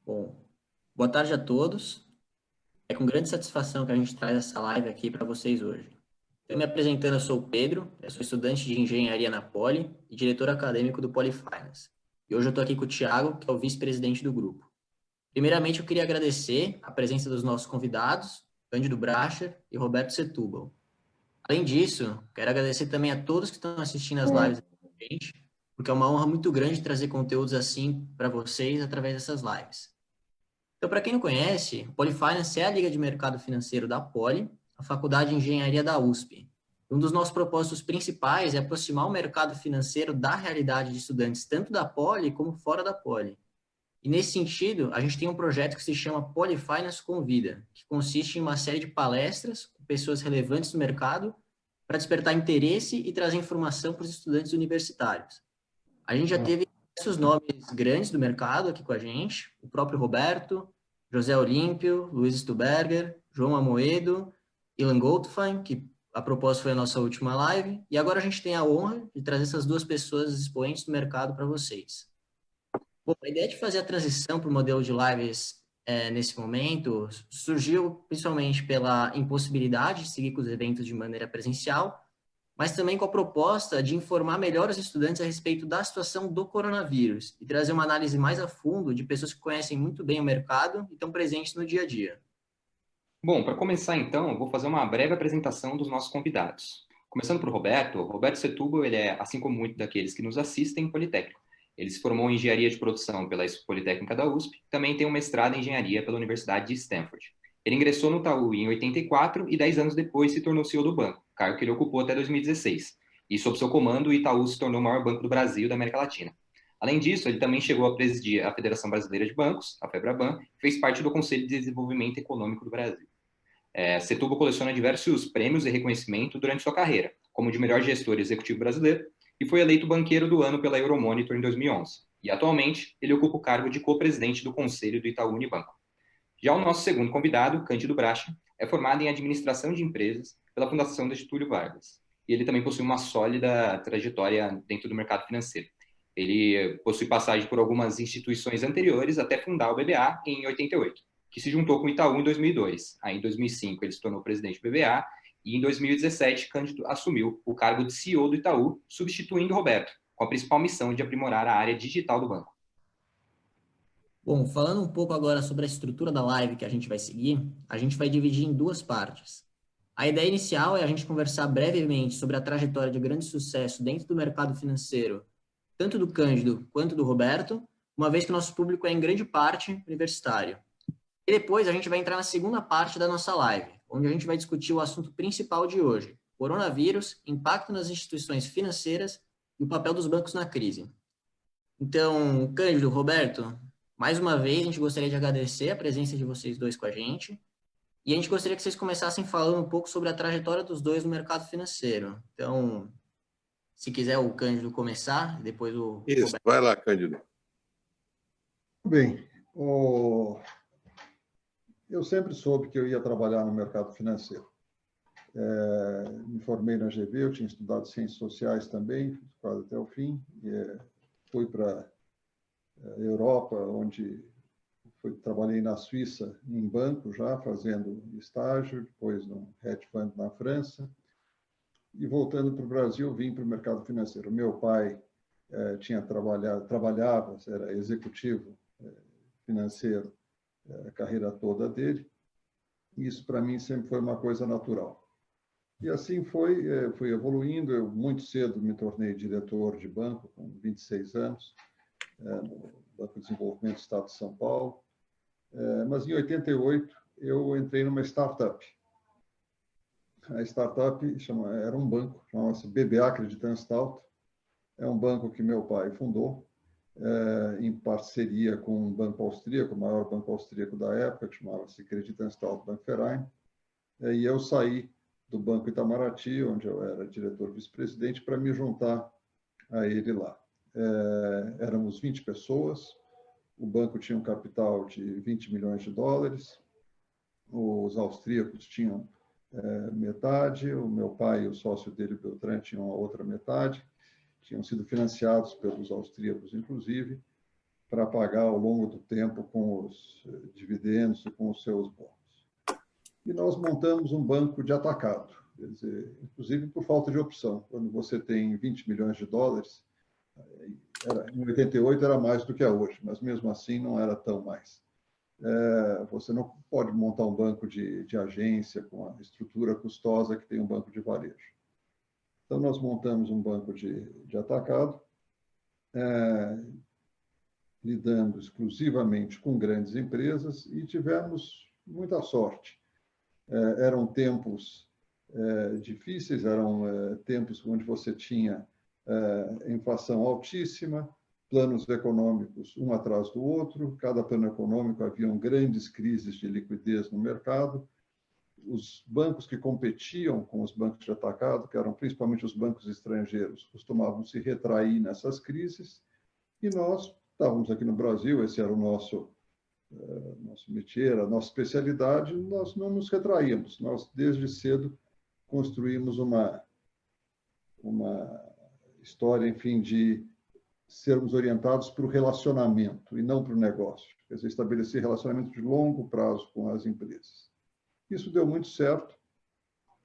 Bom, boa tarde a todos. É com grande satisfação que a gente traz essa live aqui para vocês hoje. Eu me apresentando, eu sou o Pedro, eu sou estudante de engenharia na Poli e diretor acadêmico do Poli Finance. E hoje eu estou aqui com o Thiago, que é o vice-presidente do grupo. Primeiramente, eu queria agradecer a presença dos nossos convidados, Cândido Bracher e Roberto Setúbal. Além disso, quero agradecer também a todos que estão assistindo as lives aqui com a gente, porque é uma honra muito grande trazer conteúdos assim para vocês através dessas lives. Então, para quem não conhece, o Polifinance é a Liga de Mercado Financeiro da Poli, a Faculdade de Engenharia da USP. Um dos nossos propósitos principais é aproximar o mercado financeiro da realidade de estudantes, tanto da Poli como fora da Poli. E nesse sentido, a gente tem um projeto que se chama Polifinance Convida, que consiste em uma série de palestras com pessoas relevantes no mercado para despertar interesse e trazer informação para os estudantes universitários. A gente já teve diversos nomes grandes do mercado aqui com a gente, o próprio Roberto, José Olímpio, Luiz Stuberger, João Amoedo, Ilan Goldfein, que a propósito foi a nossa última live, e agora a gente tem a honra de trazer essas duas pessoas expoentes do mercado para vocês. Bom, a ideia de fazer a transição para o modelo de lives nesse momento surgiu principalmente pela impossibilidade de seguir com os eventos de maneira presencial, mas também com a proposta de informar melhor os estudantes a respeito da situação do coronavírus e trazer uma análise mais a fundo de pessoas que conhecem muito bem o mercado e estão presentes no dia a dia. Bom, para começar então, eu vou fazer uma breve apresentação dos nossos convidados. Começando por Roberto Setúbal, ele é, assim como muitos daqueles que nos assistem, politécnico. Ele se formou em engenharia de produção pela Politécnica da USP, também tem um mestrado em engenharia pela Universidade de Stanford. Ele ingressou no Itaú em 84 e 10 anos depois se tornou CEO do banco, cargo que ele ocupou até 2016. E sob seu comando, o Itaú se tornou o maior banco do Brasil e da América Latina. Além disso, ele também chegou a presidir a Federação Brasileira de Bancos, a FEBRABAN, e fez parte do Conselho de Desenvolvimento Econômico do Brasil. Setúbal coleciona diversos prêmios e reconhecimento durante sua carreira, como de melhor gestor executivo brasileiro, e foi eleito banqueiro do ano pela Euromonitor em 2011. E atualmente ele ocupa o cargo de co-presidente do Conselho do Itaú Unibanco. Já o nosso segundo convidado, Cândido Bracha, é formado em administração de empresas pela Fundação de Getúlio Vargas. E ele também possui uma sólida trajetória dentro do mercado financeiro. Ele possui passagem por algumas instituições anteriores até fundar o BBA em 88, que se juntou com o Itaú em 2002. Aí, em 2005, ele se tornou presidente do BBA e em 2017, Cândido assumiu o cargo de CEO do Itaú, substituindo o Roberto, com a principal missão de aprimorar a área digital do banco. Bom, falando um pouco agora sobre a estrutura da live que a gente vai seguir, a gente vai dividir em duas partes. A ideia inicial é a gente conversar brevemente sobre a trajetória de grande sucesso dentro do mercado financeiro, tanto do Cândido quanto do Roberto, uma vez que o nosso público é em grande parte universitário. E depois a gente vai entrar na segunda parte da nossa live, onde a gente vai discutir o assunto principal de hoje: coronavírus, impacto nas instituições financeiras e o papel dos bancos na crise. Então, Cândido, Roberto, mais uma vez a gente gostaria de agradecer a presença de vocês dois com a gente. E a gente gostaria que vocês começassem falando um pouco sobre a trajetória dos dois no mercado financeiro. Então, se quiser o Cândido começar, depois o Isso, Roberto. vai lá, Cândido. Bem, eu sempre soube que eu ia trabalhar no mercado financeiro. Me formei na GV, eu tinha estudado Ciências Sociais também, quase até o fim. Fui para a Europa, onde trabalhei na Suíça em banco já, fazendo estágio, depois no hedge fund na França. E voltando para o Brasil, vim para o mercado financeiro. Meu pai trabalhava, era executivo financeiro a carreira toda dele. Isso, para mim, sempre foi uma coisa natural. E assim fui evoluindo. Eu, muito cedo, me tornei diretor de banco, com 26 anos, no Banco de Desenvolvimento do Estado de São Paulo. Mas, em 88, eu entrei numa startup. A startup era um banco, chamava-se BBA Creditanstalt. É um banco que meu pai fundou, em parceria com um banco austríaco, o maior banco austríaco da época, que chamava-se Creditanstalt Bankverein. E eu saí do Banco Itamaraty, onde eu era diretor vice-presidente, para me juntar a ele lá. Éramos 20 pessoas, o banco tinha um capital de 20 milhões de dólares, os austríacos tinham metade, o meu pai e o sócio dele, o Beltrán, tinham a outra metade, tinham sido financiados pelos austríacos, inclusive, para pagar ao longo do tempo com os dividendos e com os seus bons. E nós montamos um banco de atacado, quer dizer, inclusive por falta de opção. Quando você tem 20 milhões de dólares, em 88 era mais do que é hoje, mas mesmo assim não era tão mais. Você não pode montar um banco de agência com a estrutura custosa que tem um banco de varejo. Então, nós montamos um banco de atacado, lidando exclusivamente com grandes empresas e tivemos muita sorte. Eram tempos difíceis, eram tempos onde você tinha inflação altíssima, planos econômicos um atrás do outro, cada plano econômico haviam grandes crises de liquidez no mercado, os bancos que competiam com os bancos de atacado, que eram principalmente os bancos estrangeiros, costumavam se retrair nessas crises, e nós estávamos aqui no Brasil, esse era o nosso métier, a nossa especialidade, nós não nos retraíamos, nós desde cedo construímos uma história, enfim, de sermos orientados para o relacionamento e não para o negócio, quer dizer, estabelecer relacionamento de longo prazo com as empresas. Isso deu muito certo,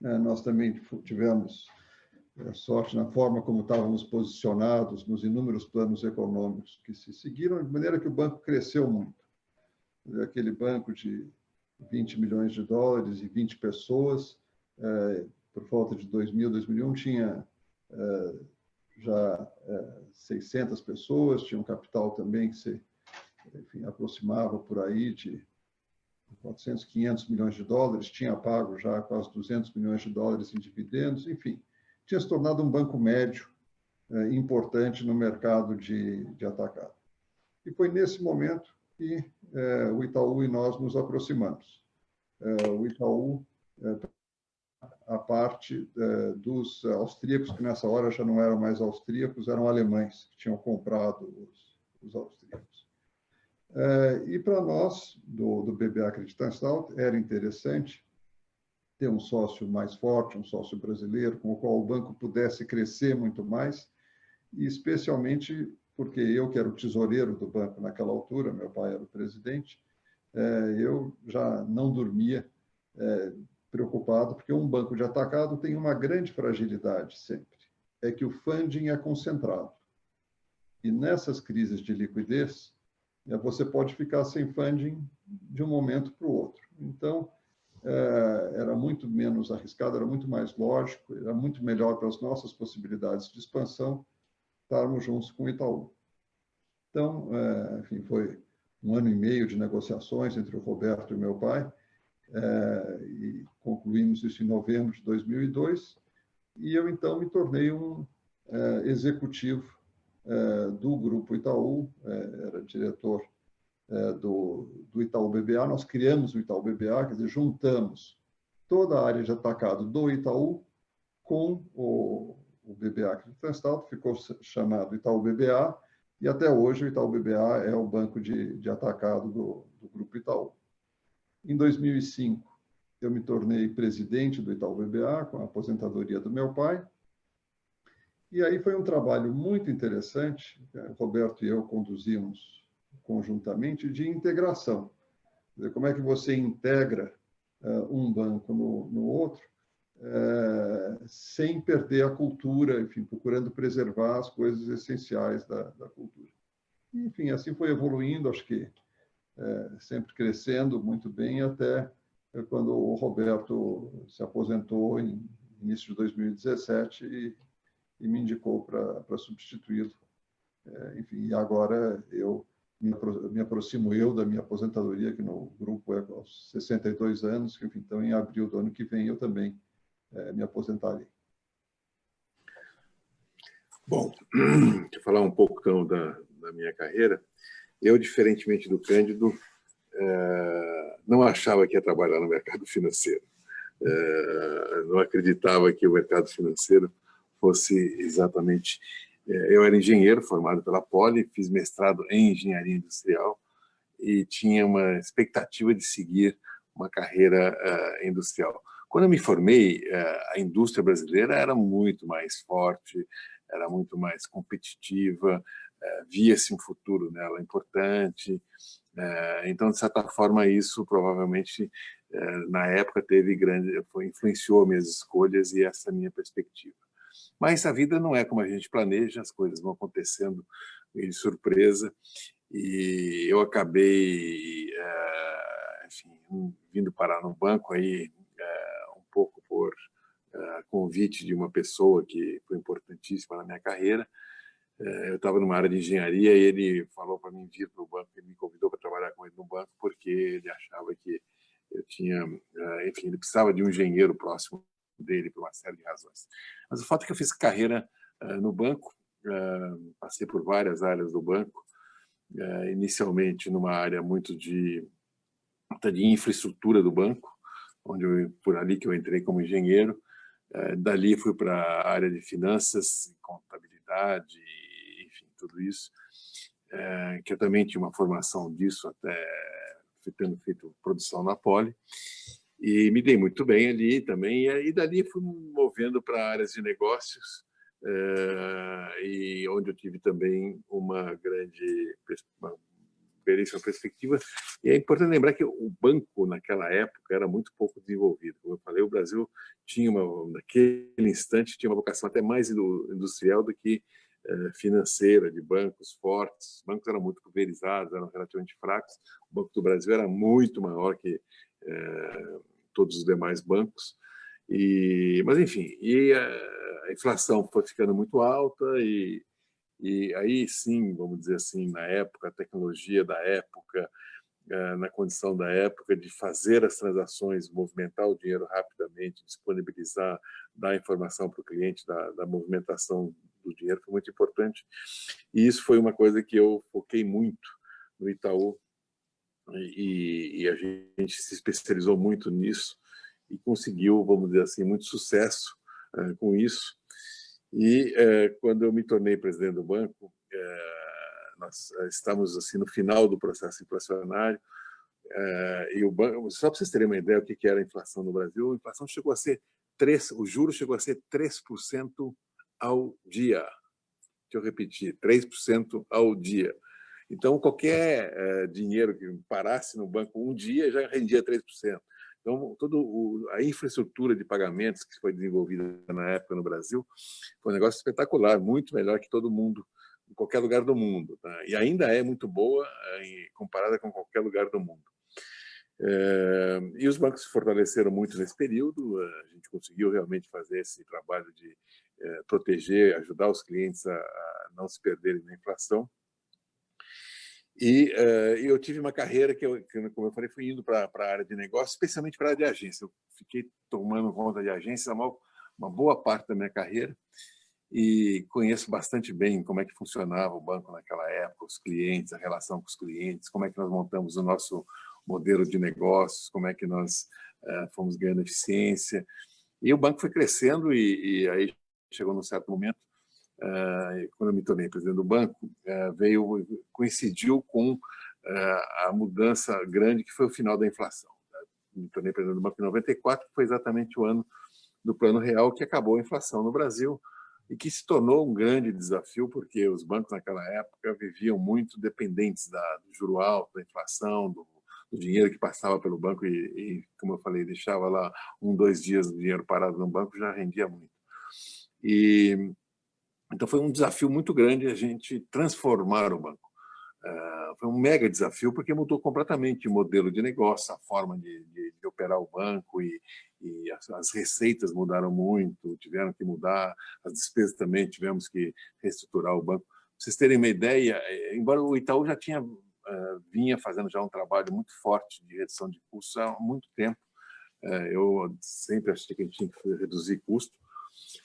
nós também tivemos sorte na forma como estávamos posicionados nos inúmeros planos econômicos que se seguiram, de maneira que o banco cresceu muito. Aquele banco de 20 milhões de dólares e 20 pessoas, por volta de 2000, 2001, tinha já 600 pessoas, tinha um capital também que se aproximava por aí de 400, 500 milhões de dólares, tinha pago já quase 200 milhões de dólares em dividendos, enfim, tinha se tornado um banco médio importante no mercado de atacado. E foi nesse momento que o Itaú e nós nos aproximamos. O Itaú, a parte dos austríacos, que nessa hora já não eram mais austríacos, eram alemães, que tinham comprado os austríacos. E para nós, do BBA Creditanstalt, era interessante ter um sócio mais forte, um sócio brasileiro, com o qual o banco pudesse crescer muito mais, e especialmente porque eu, que era o tesoureiro do banco naquela altura, meu pai era o presidente, eu já não dormia preocupado, porque um banco de atacado tem uma grande fragilidade sempre, é que o funding é concentrado. E nessas crises de liquidez, você pode ficar sem funding de um momento para o outro. Então, era muito menos arriscado, era muito mais lógico, era muito melhor para as nossas possibilidades de expansão estarmos juntos com o Itaú. Então, enfim, foi 1 ano e meio de negociações entre o Roberto e meu pai, e concluímos isso em novembro de 2002, e eu, então, me tornei um executivo do Grupo Itaú, era diretor do Itaú BBA. Nós criamos o Itaú BBA, quer dizer, juntamos toda a área de atacado do Itaú com o BBA Creditanstalt, ficou chamado Itaú BBA, e até hoje o Itaú BBA é o banco de atacado do Grupo Itaú. Em 2005, eu me tornei presidente do Itaú BBA, com a aposentadoria do meu pai, e aí foi um trabalho muito interessante, Roberto e eu conduzimos conjuntamente, de integração. Quer dizer, como é que você integra um banco no outro, sem perder a cultura, enfim, procurando preservar as coisas essenciais da cultura. Enfim, assim foi evoluindo, acho que sempre crescendo muito bem, até quando o Roberto se aposentou em início de 2017 e me indicou para substituí-lo. Enfim, e agora eu me aproximo da minha aposentadoria, aqui no grupo aos 62 anos, enfim, então em abril do ano que vem eu também me aposentarei. Bom, deixa eu falar um pouco então da minha carreira. Eu, diferentemente do Cândido, não achava que ia trabalhar no mercado financeiro. Não acreditava que o mercado financeiro fosse exatamente... Eu era engenheiro formado pela Poli, fiz mestrado em engenharia industrial e tinha uma expectativa de seguir uma carreira industrial. Quando eu me formei, a indústria brasileira era muito mais forte, era muito mais competitiva, via-se um futuro nela importante. Então, de certa forma, isso provavelmente, na época, influenciou minhas escolhas e essa minha perspectiva. Mas a vida não é como a gente planeja, as coisas vão acontecendo de surpresa, e eu acabei, enfim, vindo parar no banco aí, um pouco por convite de uma pessoa que foi importantíssima na minha carreira. Eu estava numa área de engenharia e ele falou para mim vir para o banco, ele me convidou para trabalhar com ele no banco porque ele achava que eu tinha, enfim, ele precisava de um engenheiro próximo dele por uma série de razões. Mas o fato é que eu fiz carreira no banco, passei por várias áreas do banco, inicialmente numa área muito de infraestrutura do banco, por ali que eu entrei como engenheiro. Dali fui para a área de finanças, contabilidade, enfim, tudo isso, que eu também tinha uma formação disso, até tendo feito produção na Poli, e me dei muito bem ali também, e dali fui me movendo para áreas de negócios, e onde eu tive também uma belíssima perspectiva. E é importante lembrar que o banco, naquela época, era muito pouco desenvolvido. Como eu falei, o Brasil tinha, naquele instante, tinha uma vocação até mais industrial do que financeira, de bancos fortes. Os bancos eram muito pulverizados, eram relativamente fracos. O Banco do Brasil era muito maior que todos os demais bancos. Mas, enfim, a inflação foi ficando muito alta e aí sim, vamos dizer assim, na época, a tecnologia da época, na condição da época de fazer as transações, movimentar o dinheiro rapidamente, disponibilizar, dar informação para o cliente da movimentação do dinheiro foi muito importante. E isso foi uma coisa que eu foquei muito no Itaú, e a gente se especializou muito nisso e conseguiu, vamos dizer assim, muito sucesso com isso. E quando eu me tornei presidente do banco, nós estamos assim no final do processo inflacionário, e o banco, só para vocês terem uma ideia do que era a inflação no Brasil, a inflação chegou a ser o juro chegou a ser 3% ao dia. Deixa eu repetir, 3% ao dia. Então, qualquer dinheiro que parasse no banco um dia já rendia 3%. Então, toda a infraestrutura de pagamentos que foi desenvolvida na época no Brasil foi um negócio espetacular, muito melhor que todo mundo, em qualquer lugar do mundo. Tá? E ainda é muito boa comparada com qualquer lugar do mundo. E os bancos se fortaleceram muito nesse período, a gente conseguiu realmente fazer esse trabalho de proteger, ajudar os clientes a não se perderem na inflação. E eu tive uma carreira que, como eu falei, fui indo para a área de negócio, especialmente para a área de agência. Eu fiquei tomando conta de agência uma boa parte da minha carreira e conheço bastante bem como é que funcionava o banco naquela época, os clientes, a relação com os clientes, como é que nós montamos o nosso modelo de negócios, como é que nós fomos ganhando eficiência. E o banco foi crescendo e aí chegou num certo momento, quando eu me tornei presidente do banco, coincidiu com a mudança grande que foi o final da inflação. Me tornei presidente do banco em 94, que foi exatamente o ano do Plano Real, que acabou a inflação no Brasil e que se tornou um grande desafio, porque os bancos naquela época viviam muito dependentes do juro alto, da inflação, do dinheiro que passava pelo banco e, como eu falei, deixava lá 2 dias o dinheiro parado no banco, já rendia muito. Então foi um desafio muito grande a gente transformar o banco. Foi um mega desafio porque mudou completamente o modelo de negócio, a forma de operar o banco e as receitas mudaram muito, tiveram que mudar, as despesas também tivemos que reestruturar o banco. Para vocês terem uma ideia, embora o Itaú já vinha fazendo já um trabalho muito forte de redução de custos há muito tempo, eu sempre achei que a gente tinha que reduzir custo.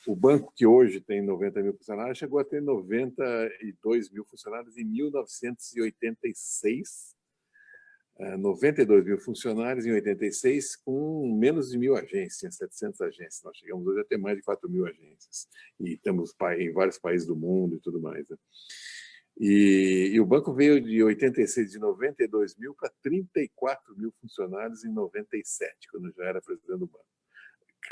O banco, que hoje tem 90 mil funcionários, chegou a ter 92 mil funcionários em 1986, 92 mil funcionários em 86, com menos de 1.000 agências, 700 agências. Nós chegamos hoje a ter mais de 4.000 agências, e estamos em vários países do mundo e tudo mais. Né? E o banco veio de 86, de 92 mil para 34 mil funcionários em 97, quando eu já era presidente do banco.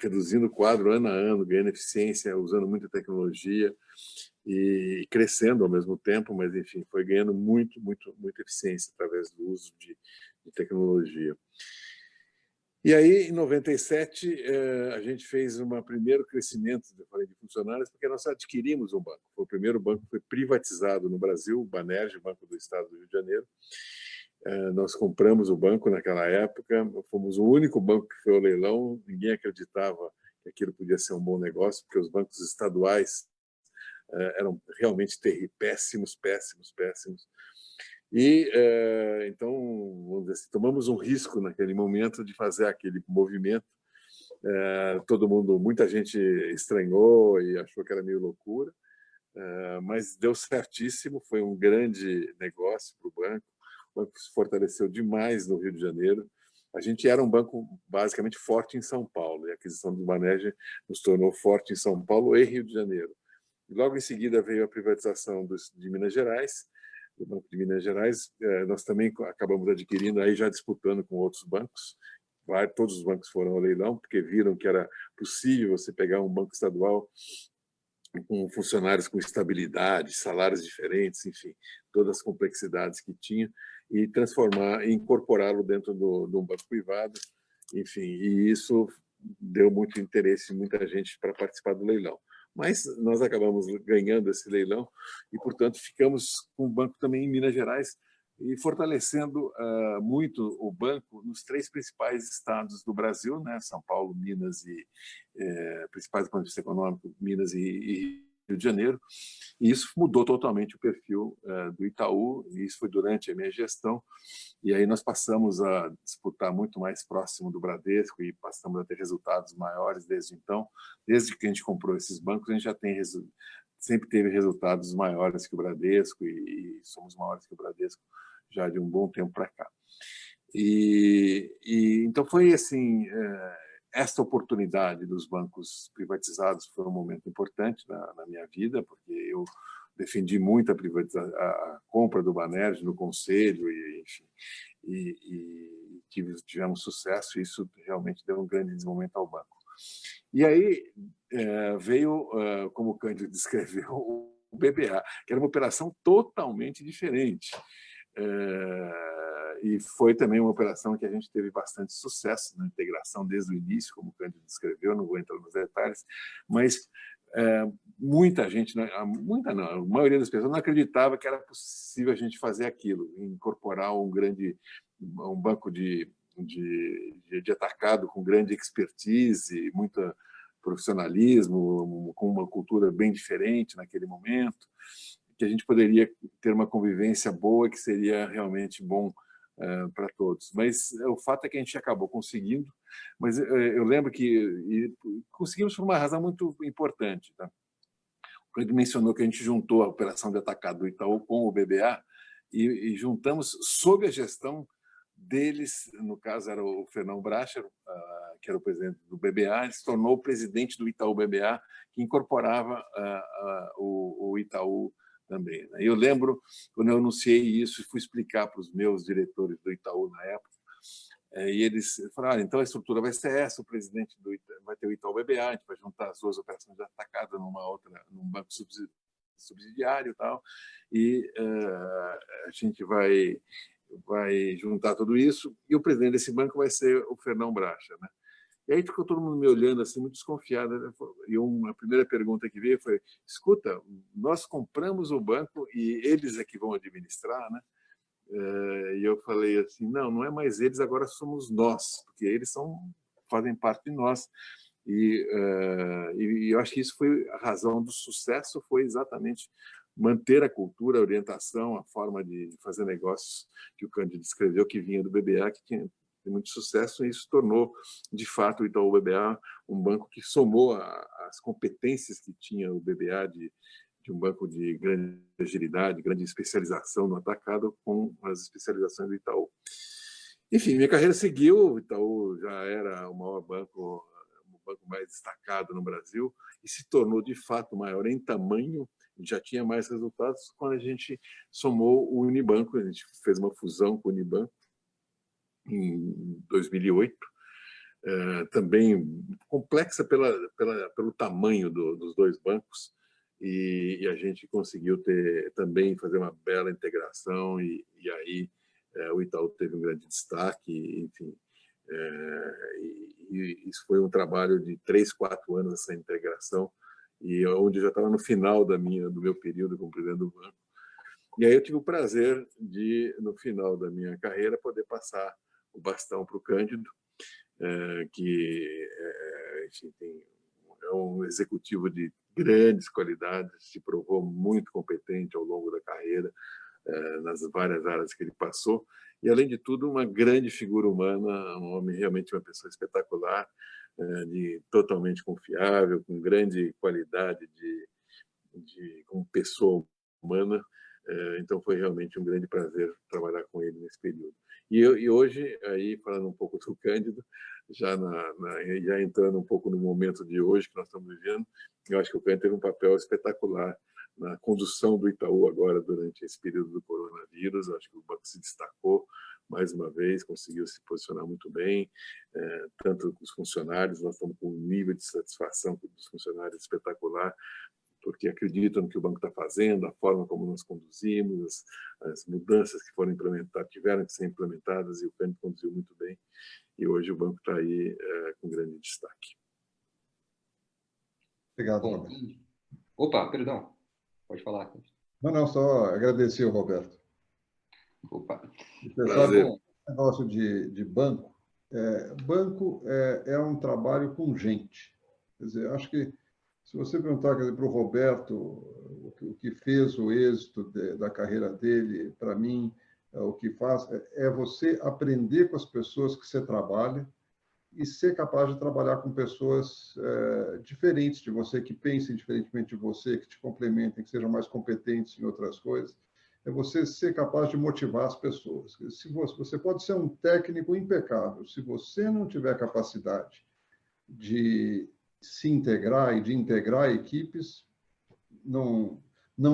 Reduzindo o quadro ano a ano, ganhando eficiência, usando muita tecnologia. e crescendo ao mesmo tempo, mas, enfim, foi ganhando muita eficiência através do uso de tecnologia. E aí, em 97, a gente fez um primeiro crescimento, eu falei, de funcionários, porque nós adquirimos um banco. Foi o primeiro banco que foi privatizado no Brasil, o Banerj, Banco do Estado do Rio de Janeiro. Nós compramos o banco naquela época, fomos o único banco que foi ao leilão, ninguém acreditava que aquilo podia ser um bom negócio, porque os bancos estaduais eram realmente péssimos. E, então, vamos dizer assim, tomamos um risco naquele momento de fazer aquele movimento. Muita gente estranhou e achou que era meio loucura, mas deu certíssimo, foi um grande negócio para o banco. O banco se fortaleceu demais no Rio de Janeiro. A gente era um banco basicamente forte em São Paulo, e a aquisição do Banerj nos tornou forte em São Paulo e Rio de Janeiro. Logo em seguida veio a privatização de Minas Gerais, do Banco de Minas Gerais. Nós também acabamos adquirindo, aí já disputando com outros bancos. Todos os bancos foram ao leilão, porque viram que era possível você pegar um banco estadual com funcionários com estabilidade, salários diferentes, enfim, todas as complexidades que tinha, e transformar, incorporá-lo dentro de um banco privado, enfim, e isso deu muito interesse, muita gente para participar do leilão. Mas nós acabamos ganhando esse leilão e, portanto, ficamos com o banco também em Minas Gerais e fortalecendo muito o banco nos 3 principais estados do Brasil, né? São Paulo, Minas e principais do ponto de vista econômico, Minas e Rio de Janeiro. E isso mudou totalmente o perfil do Itaú, e isso foi durante a minha gestão. E aí nós passamos a disputar muito mais próximo do Bradesco e passamos a ter resultados maiores desde então. Desde que a gente comprou esses bancos, a gente já tem sempre teve resultados maiores que o Bradesco e somos maiores que o Bradesco já de um bom tempo para cá. Então foi assim, esta oportunidade dos bancos privatizados foi um momento importante na minha vida, porque eu defendi muito a compra do Banerj no conselho e tivemos sucesso, e isso realmente deu um grande desenvolvimento ao banco. E aí veio, como o Cândido descreveu, o BBA, que era uma operação totalmente diferente. E foi também uma operação que a gente teve bastante sucesso na integração desde o início, como o Cândido descreveu, não vou entrar nos detalhes, mas muita gente, a maioria das pessoas não acreditava que era possível a gente fazer aquilo, incorporar um banco de atacado com grande expertise, muito profissionalismo, com uma cultura bem diferente naquele momento, que a gente poderia ter uma convivência boa, que seria realmente bom para todos. Mas o fato é que a gente acabou conseguindo, mas eu lembro que conseguimos por uma razão muito importante. Tá? Ele mencionou que a gente juntou a operação de atacado do Itaú com o BBA e juntamos sob a gestão deles, no caso era o Fernão Bracher, que era o presidente do BBA, ele se tornou o presidente do Itaú BBA, que incorporava o Itaú também. Né? Eu lembro, quando eu anunciei isso e fui explicar para os meus diretores do Itaú na época, e eles falaram, então a estrutura vai ser essa, o presidente vai ter o Itaú BBA, a gente vai juntar as 2 operações de atacado num banco subsidiário e tal, e a gente vai juntar tudo isso, e o presidente desse banco vai ser o Fernão Bracher. Né? E aí ficou todo mundo me olhando assim, muito desconfiado. Né? E a primeira pergunta que veio foi, escuta, nós compramos o banco e eles é que vão administrar, né? E eu falei assim, não é mais eles, agora somos nós, porque eles fazem parte de nós. E eu acho que isso foi a razão do sucesso, foi exatamente manter a cultura, a orientação, a forma de fazer negócios que o Cândido descreveu, que vinha do BBA, que tinha muito sucesso, e isso tornou, de fato, o Itaú BBA um banco que somou as competências que tinha o BBA de um banco de grande agilidade, grande especialização no atacado, com as especializações do Itaú. Enfim, minha carreira seguiu, o Itaú já era o maior banco, o banco mais destacado no Brasil, e se tornou, de fato, maior em tamanho, já tinha mais resultados quando a gente somou o Unibanco, a gente fez uma fusão com o Unibanco em 2008, também complexa pelo tamanho dos 2 bancos, e a gente conseguiu também fazer uma bela integração, e aí o Itaú teve um grande destaque, enfim. E isso foi um trabalho de 3, 4 anos, essa integração, e onde eu já estava no final do meu período como presidente do banco. E aí eu tive o prazer de, no final da minha carreira, poder passar o bastão para o Cândido, que enfim, é um executivo de grandes qualidades, se provou muito competente ao longo da carreira, nas várias áreas que ele passou, e, além de tudo, uma grande figura humana, um homem realmente, uma pessoa espetacular, totalmente confiável, com grande qualidade como pessoa humana. Então, foi realmente um grande prazer trabalhar com ele nesse período. E hoje, aí, falando um pouco do Cândido, já entrando um pouco no momento de hoje que nós estamos vivendo, eu acho que o Cândido teve um papel espetacular na condução do Itaú agora durante esse período do coronavírus. Acho que o banco se destacou mais uma vez, conseguiu se posicionar muito bem, tanto com os funcionários. Nós estamos com um nível de satisfação dos funcionários espetacular, porque acreditam no que o banco está fazendo, a forma como nós conduzimos, as mudanças que foram implementadas, tiveram que ser implementadas, e o Cândido conduziu muito bem, e hoje o banco está aí com grande destaque. Obrigado, Roberto. Opa, perdão. Pode falar. Não, só agradecer o Roberto. Opa. Você sabe, o negócio de banco, banco é um trabalho com gente. Quer dizer, acho que se você perguntar para o Roberto o que fez o êxito da carreira dele, para mim, o que faz, é você aprender com as pessoas que você trabalha e ser capaz de trabalhar com pessoas diferentes de você, que pensem diferentemente de você, que te complementem, que sejam mais competentes em outras coisas. É você ser capaz de motivar as pessoas. Se você pode ser um técnico impecável, se você não tiver capacidade de se integrar e de integrar equipes, não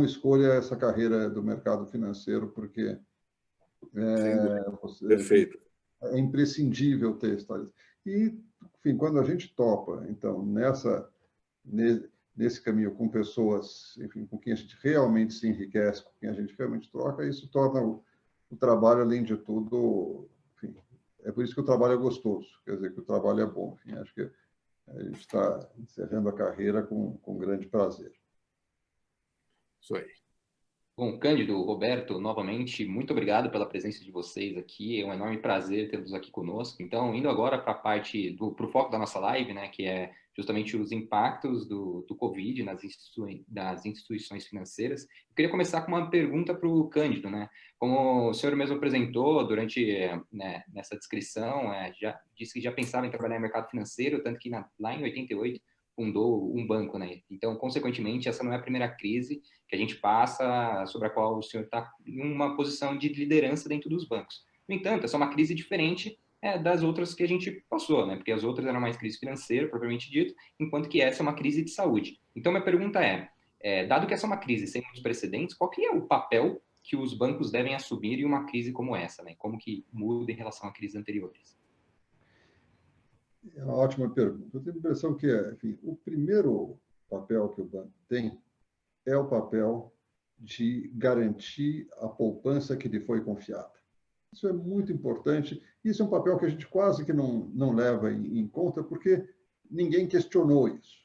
escolha essa carreira do mercado financeiro, porque Perfeito. É imprescindível ter histórias. E, enfim, quando a gente topa, então, nesse caminho com pessoas, enfim, com quem a gente realmente se enriquece, com quem a gente realmente troca, isso torna o trabalho, além de tudo, enfim, é por isso que o trabalho é gostoso, quer dizer, que o trabalho é bom. Enfim, acho que a gente está encerrando a carreira com grande prazer. Isso aí. Bom, Cândido, Roberto, novamente, muito obrigado pela presença de vocês aqui. É um enorme prazer tê-los aqui conosco. Então, indo agora para a parte para o foco da nossa live, né, que é justamente os impactos do Covid nas instituições financeiras. Eu queria começar com uma pergunta para o Cândido, né? Como o senhor mesmo apresentou durante nessa descrição, já disse que já pensava em trabalhar no mercado financeiro, tanto que lá em 88 fundou um banco, né? Então, consequentemente, essa não é a primeira crise que a gente passa, sobre a qual o senhor está em uma posição de liderança dentro dos bancos. No entanto, essa é uma crise diferente das outras que a gente passou, né? Porque as outras eram mais crise financeira, propriamente dito, enquanto que essa é uma crise de saúde. Então, minha pergunta dado que essa é uma crise sem muitos precedentes, qual que é o papel que os bancos devem assumir em uma crise como essa, né? Como que muda em relação a crises anteriores? É uma ótima pergunta. Eu tenho a impressão que, enfim, o primeiro papel que o banco tem é o papel de garantir a poupança que lhe foi confiada. Isso é muito importante. Isso é um papel que a gente quase que não leva em conta, porque ninguém questionou isso.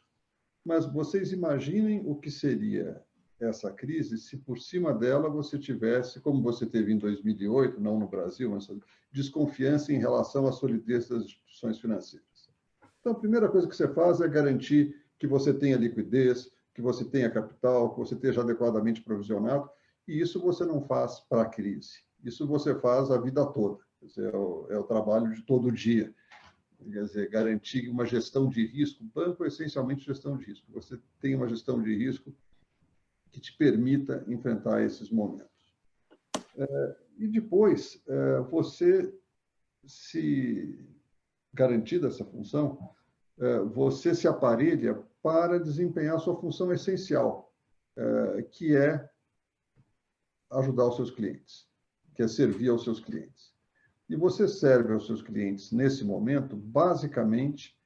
Mas vocês imaginem o que seria essa crise se por cima dela você tivesse, como você teve em 2008, não no Brasil, mas desconfiança em relação à solidez das instituições financeiras. Então, a primeira coisa que você faz é garantir que você tenha liquidez, que você tenha capital, que você esteja adequadamente provisionado, e isso você não faz para a crise. Isso você faz a vida toda. Quer dizer, é o trabalho de todo dia. Quer dizer, garantir uma gestão de risco. O banco é essencialmente gestão de risco. Você tem uma gestão de risco que te permita enfrentar esses momentos. E depois, você, se garantida essa função, você se aparelha para desempenhar a sua função essencial, que é ajudar os seus clientes, que é servir aos seus clientes. E você serve aos seus clientes, nesse momento, basicamente,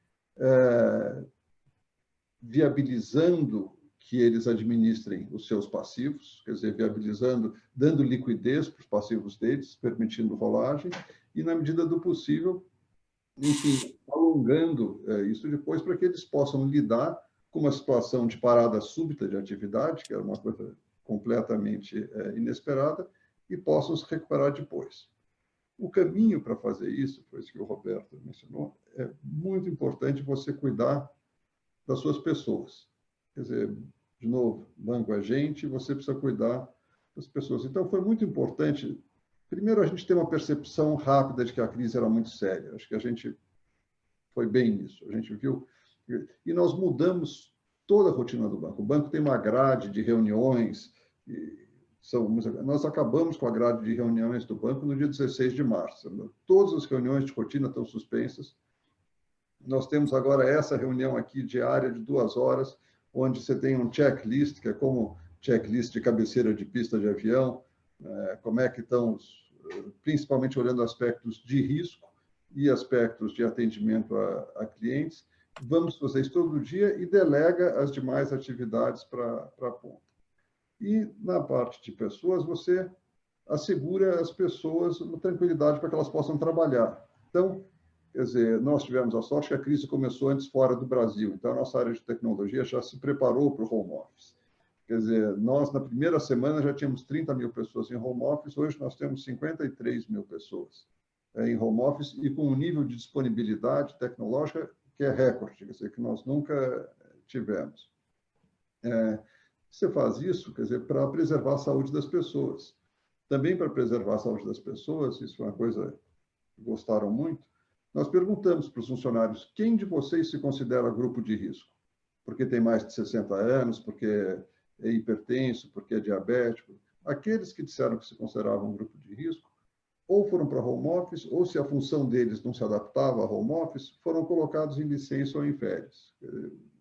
viabilizando que eles administrem os seus passivos, quer dizer, viabilizando, dando liquidez para os passivos deles, permitindo rolagem, e, na medida do possível, enfim, alongando isso depois para que eles possam lidar com uma situação de parada súbita de atividade, que era uma coisa completamente inesperada, e possam se recuperar depois. O caminho para fazer isso, foi isso que o Roberto mencionou, é muito importante você cuidar das suas pessoas. Quer dizer, de novo, banco é gente, você precisa cuidar das pessoas. Então, foi muito importante, primeiro, a gente ter uma percepção rápida de que a crise era muito séria. Acho que a gente foi bem nisso. A gente viu, e nós mudamos toda a rotina do banco. O banco tem uma grade de reuniões, nós acabamos com a grade de reuniões do banco no dia 16 de março. Todas as reuniões de rotina estão suspensas. Nós temos agora essa reunião aqui diária de 2 horas, onde você tem um checklist, que é como checklist de cabeceira de pista de avião, como é que estão, principalmente olhando aspectos de risco e aspectos de atendimento a clientes. Vamos fazer isso todo dia e delega as demais atividades para a ponta. E, na parte de pessoas, você assegura às pessoas uma tranquilidade para que elas possam trabalhar. Então, quer dizer, nós tivemos a sorte que a crise começou antes fora do Brasil, então a nossa área de tecnologia já se preparou para o home office. Quer dizer, nós, na primeira semana, já tínhamos 30 mil pessoas em home office, hoje nós temos 53 mil pessoas em home office e com um nível de disponibilidade tecnológica que é recorde, quer dizer, que nós nunca tivemos. Você faz isso, quer dizer, para preservar a saúde das pessoas. Também para preservar a saúde das pessoas, isso é uma coisa que gostaram muito, nós perguntamos para os funcionários, quem de vocês se considera grupo de risco? Porque tem mais de 60 anos, porque é hipertenso, porque é diabético. Aqueles que disseram que se consideravam grupo de risco, ou foram para home office, ou se a função deles não se adaptava a home office, foram colocados em licença ou em férias.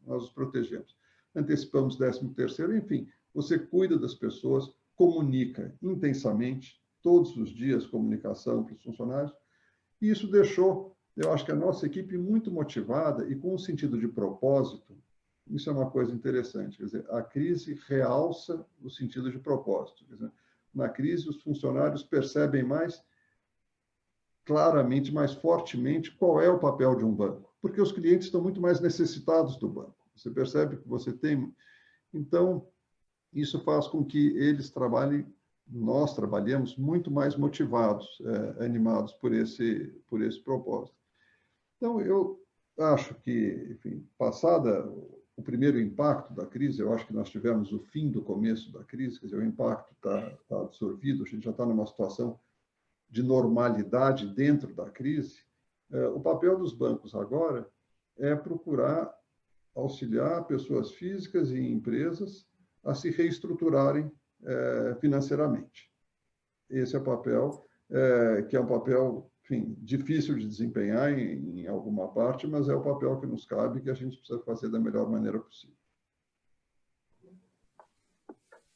Nós os protegemos. Antecipamos 13º, enfim, você cuida das pessoas, comunica intensamente, todos os dias, comunicação para os funcionários, e isso deixou, eu acho que a nossa equipe muito motivada e com um sentido de propósito. Isso é uma coisa interessante, quer dizer, a crise realça o sentido de propósito. Quer dizer, na crise, os funcionários percebem mais claramente, mais fortemente, qual é o papel de um banco, porque os clientes estão muito mais necessitados do banco. Você percebe que você tem... Então, isso faz com que eles trabalhem, nós trabalhemos muito mais motivados, animados por esse propósito. Então, eu acho que, enfim, passada o primeiro impacto da crise, eu acho que nós tivemos o fim do começo da crise, quer dizer, o impacto está absorvido, a gente já está numa situação de normalidade dentro da crise. O papel dos bancos agora é procurar auxiliar pessoas físicas e empresas a se reestruturarem financeiramente. Esse é o papel, que é um papel, enfim, difícil de desempenhar em alguma parte, mas é o papel que nos cabe e que a gente precisa fazer da melhor maneira possível.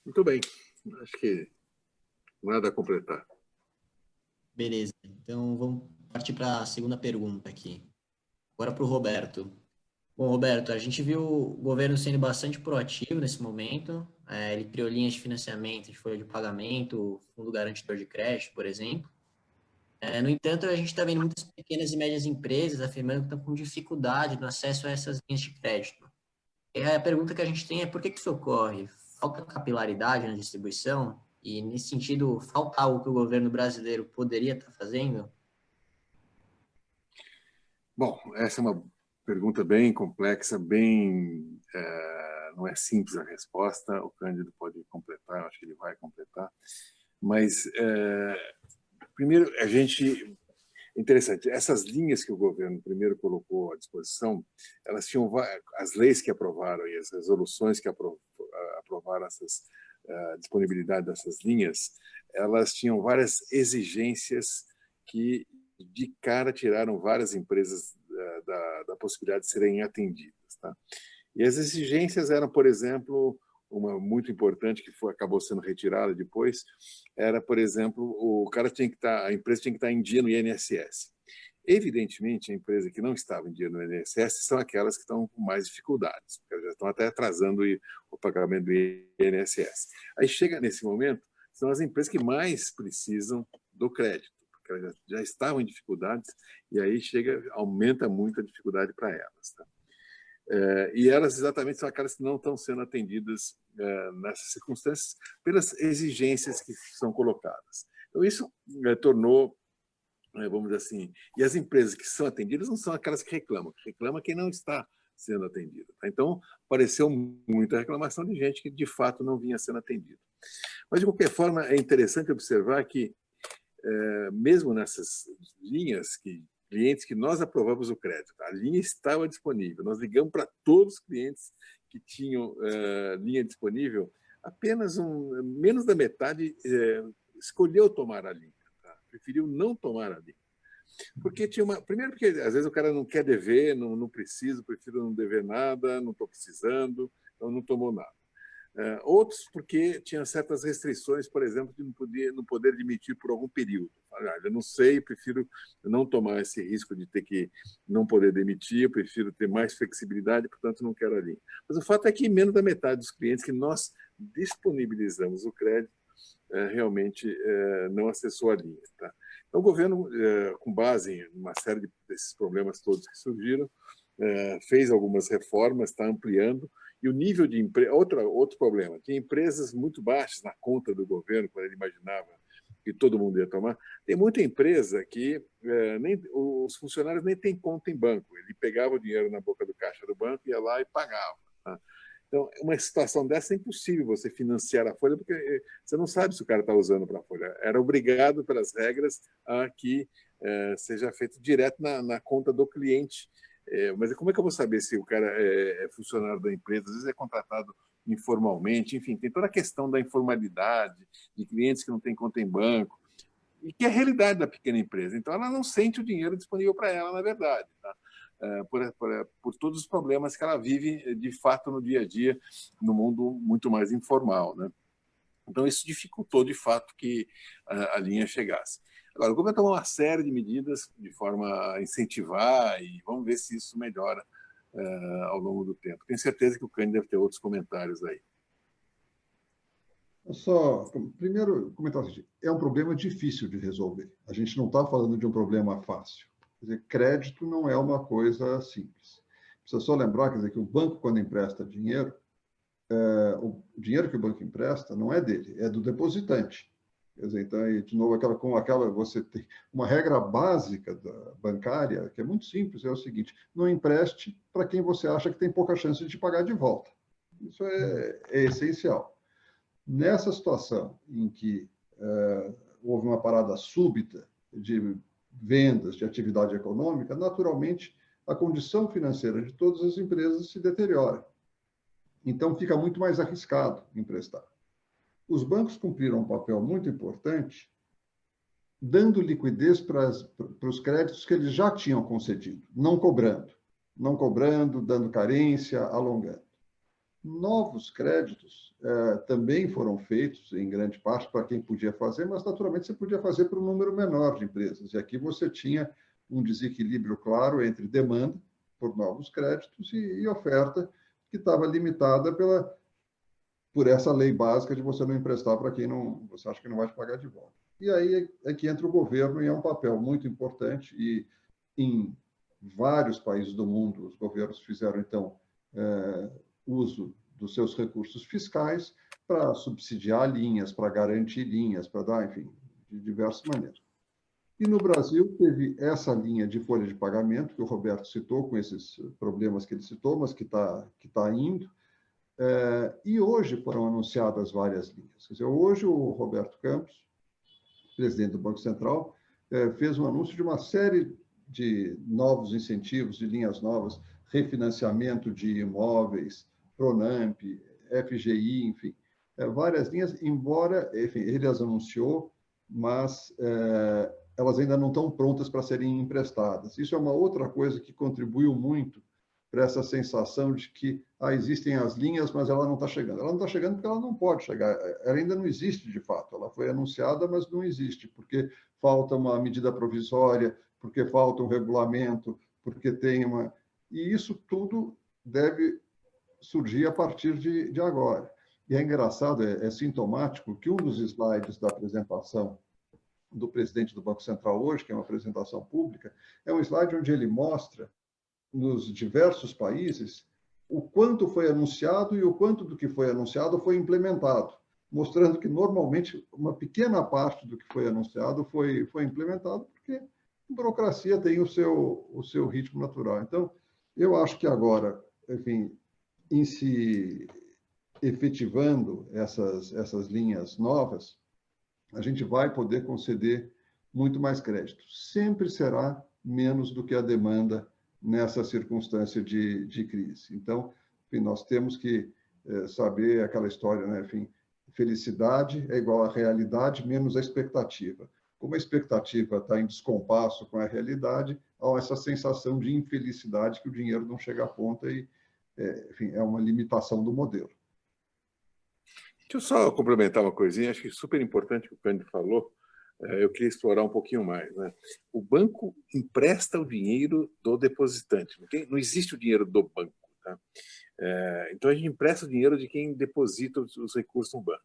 Muito bem. Acho que nada a completar. Beleza. Então, vamos partir para a segunda pergunta aqui. Agora para o Roberto. Bom, Roberto, a gente viu o governo sendo bastante proativo nesse momento. Ele criou linhas de financiamento, de folha de pagamento, fundo garantidor de crédito, por exemplo. No entanto, a gente está vendo muitas pequenas e médias empresas afirmando que estão com dificuldade no acesso a essas linhas de crédito. E a pergunta que a gente tem é por que isso ocorre? Falta capilaridade na distribuição? E, nesse sentido, falta algo que o governo brasileiro poderia estar fazendo? Bom, essa é uma pergunta bem complexa, bem... não é simples a resposta, o Cândido pode completar, acho que ele vai completar. Mas, primeiro, interessante, essas linhas que o governo primeiro colocou à disposição, elas tinham as leis que aprovaram e as resoluções que aprovaram a disponibilidade dessas linhas, elas tinham várias exigências que de cara tiraram várias empresas da possibilidade de serem atendidas. Tá? E as exigências eram, por exemplo, uma muito importante que acabou sendo retirada depois, era, por exemplo, a empresa tinha que estar em dia no INSS. Evidentemente, a empresa que não estava em dia no INSS são aquelas que estão com mais dificuldades, porque elas já estão até atrasando o pagamento do INSS. Aí chega nesse momento, são as empresas que mais precisam do crédito, porque elas já estavam em dificuldades, e aí aumenta muito a dificuldade para elas. Tá? E elas exatamente são aquelas que não estão sendo atendidas nessas circunstâncias pelas exigências que são colocadas. Então, isso tornou, vamos dizer assim, e as empresas que são atendidas não são aquelas que reclamam quem não está sendo atendido. Tá? Então, apareceu muita reclamação de gente que, de fato, não vinha sendo atendida. Mas, de qualquer forma, é interessante observar que, mesmo nessas linhas, clientes que nós aprovamos o crédito, a linha estava disponível, nós ligamos para todos os clientes que tinham linha disponível, apenas menos da metade escolheu tomar a linha, tá? Preferiu não tomar a linha. Porque primeiro porque às vezes o cara não quer dever, não precisa, prefiro não dever nada, não estou precisando, então não tomou nada. Outros porque tinham certas restrições, por exemplo, de não poder demitir por algum período. Eu não sei, prefiro não tomar esse risco de ter que não poder demitir, eu prefiro ter mais flexibilidade, portanto não quero a linha. Mas o fato é que menos da metade dos clientes que nós disponibilizamos o crédito realmente não acessou a linha. Tá? Então o governo, com base em uma série desses problemas todos que surgiram, fez algumas reformas, está ampliando, e o nível de outro problema, tinha empresas muito baixas na conta do governo, quando ele imaginava que todo mundo ia tomar. Tem muita empresa que os funcionários nem têm conta em banco, ele pegava o dinheiro na boca do caixa do banco, ia lá e pagava. Tá? Então, uma situação dessa é impossível você financiar a folha, porque você não sabe se o cara está usando para a folha. Era obrigado pelas regras a que seja feito direto na conta do cliente. Mas como é que eu vou saber se o cara é funcionário da empresa? Às vezes é contratado informalmente, enfim, tem toda a questão da informalidade, de clientes que não têm conta em banco, e que é a realidade da pequena empresa. Então, ela não sente o dinheiro disponível para ela, na verdade, tá? Por todos os problemas que ela vive, de fato, no dia a dia, no mundo muito mais informal. Né? Então, isso dificultou, de fato, que a linha chegasse. Agora, o governo tomou uma série de medidas de forma a incentivar e vamos ver se isso melhora ao longo do tempo. Tenho certeza que o Cândido deve ter outros comentários aí. Primeiro, comentar o seguinte, é um problema difícil de resolver. A gente não está falando de um problema fácil. Quer dizer, crédito não é uma coisa simples. Precisa só lembrar, quer dizer, que o banco, quando empresta dinheiro, o dinheiro que o banco empresta não é dele, é do depositante. Quer dizer, então, de novo, você tem uma regra básica bancária, que é muito simples, é o seguinte, não empreste para quem você acha que tem pouca chance de te pagar de volta. Isso é essencial. Nessa situação em que houve uma parada súbita de vendas, de atividade econômica, naturalmente, a condição financeira de todas as empresas se deteriora. Então, fica muito mais arriscado emprestar. Os bancos cumpriram um papel muito importante, dando liquidez para os créditos que eles já tinham concedido, não cobrando, dando carência, alongando. Novos créditos também foram feitos, em grande parte, para quem podia fazer, mas, naturalmente, você podia fazer para um número menor de empresas. E aqui você tinha um desequilíbrio claro entre demanda por novos créditos e oferta, que estava limitada por essa lei básica de você não emprestar para quem você acha que não vai te pagar de volta. E aí é que entra o governo e é um papel muito importante e em vários países do mundo os governos fizeram, então, uso dos seus recursos fiscais para subsidiar linhas, para garantir linhas, para dar, enfim, de diversas maneiras. E no Brasil teve essa linha de folha de pagamento que o Roberto citou, com esses problemas que ele citou, mas que tá indo. E hoje foram anunciadas várias linhas. Quer dizer, hoje o Roberto Campos, presidente do Banco Central, fez um anúncio de uma série de novos incentivos, de linhas novas, refinanciamento de imóveis, Pronamp, FGI, enfim, várias linhas, embora, enfim, ele as anunciou, mas elas ainda não estão prontas para serem emprestadas. Isso é uma outra coisa que contribuiu muito para essa sensação de que existem as linhas, mas ela não está chegando. Ela não está chegando porque ela não pode chegar. Ela ainda não existe, de fato. Ela foi anunciada, mas não existe, porque falta uma medida provisória porque falta um regulamento, porque tem uma... E isso tudo deve surgir a partir de agora. E é engraçado, é sintomático que um dos slides da apresentação do presidente do Banco Central hoje, que é uma apresentação pública, é um slide onde ele mostra, nos diversos países, o quanto foi anunciado e o quanto do que foi anunciado foi implementado, mostrando que, normalmente, uma pequena parte do que foi anunciado foi implementado, porque a burocracia tem o seu ritmo natural. Então, eu acho que agora, enfim, em se efetivando essas linhas novas, a gente vai poder conceder muito mais crédito. Sempre será menos do que a demanda nessa circunstância de crise. Então, enfim, nós temos que saber aquela história, né? Enfim, felicidade é igual à realidade menos a expectativa. Como a expectativa está em descompasso com a realidade, há essa sensação de infelicidade que o dinheiro não chega à ponta e, enfim, é uma limitação do modelo. Deixa eu só complementar uma coisinha, acho que é super importante o que o Cândido falou, eu queria explorar um pouquinho mais, né? O banco empresta o dinheiro do depositante, não existe o dinheiro do banco, tá? Então a gente empresta o dinheiro de quem deposita os recursos no banco.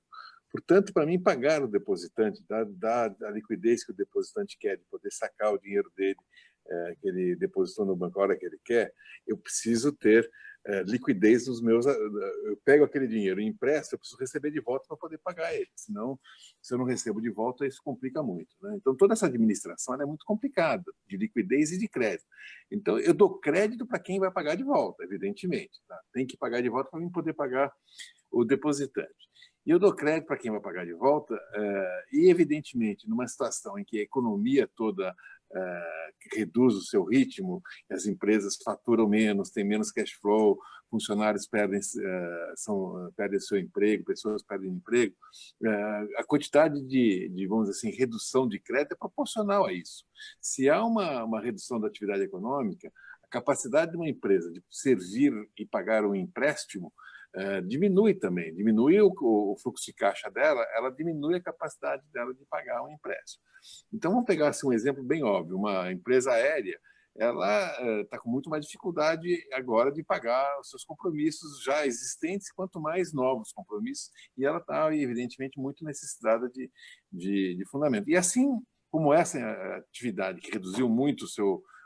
Portanto, para mim, pagar o depositante, dar a liquidez que o depositante quer, de poder sacar o dinheiro dele, que ele depositou no banco a hora que ele quer, eu preciso ter liquidez nos meus... Eu pego aquele dinheiro e empresto, eu preciso receber de volta para poder pagar ele. Senão, se eu não recebo de volta, isso complica muito, né? Então, toda essa administração é muito complicada, de liquidez e de crédito. Então, eu dou crédito para quem vai pagar de volta, evidentemente. Tá? Tem que pagar de volta para mim poder pagar o depositante. E eu dou crédito para quem vai pagar de volta, e, evidentemente, numa situação em que a economia toda reduz o seu ritmo, as empresas faturam menos, têm menos cash flow, funcionários perdem seu emprego, pessoas perdem emprego, a quantidade de, vamos dizer assim, redução de crédito é proporcional a isso. Se há uma redução da atividade econômica, a capacidade de uma empresa de servir e pagar um empréstimo diminui também, diminui o fluxo de caixa dela, ela diminui a capacidade dela de pagar um empréstimo. Então, vamos pegar assim, um exemplo bem óbvio, uma empresa aérea, ela está com muito mais dificuldade agora de pagar os seus compromissos já existentes, quanto mais novos compromissos, e ela está, evidentemente, muito necessitada de fundamento. E assim como essa atividade que reduziu muito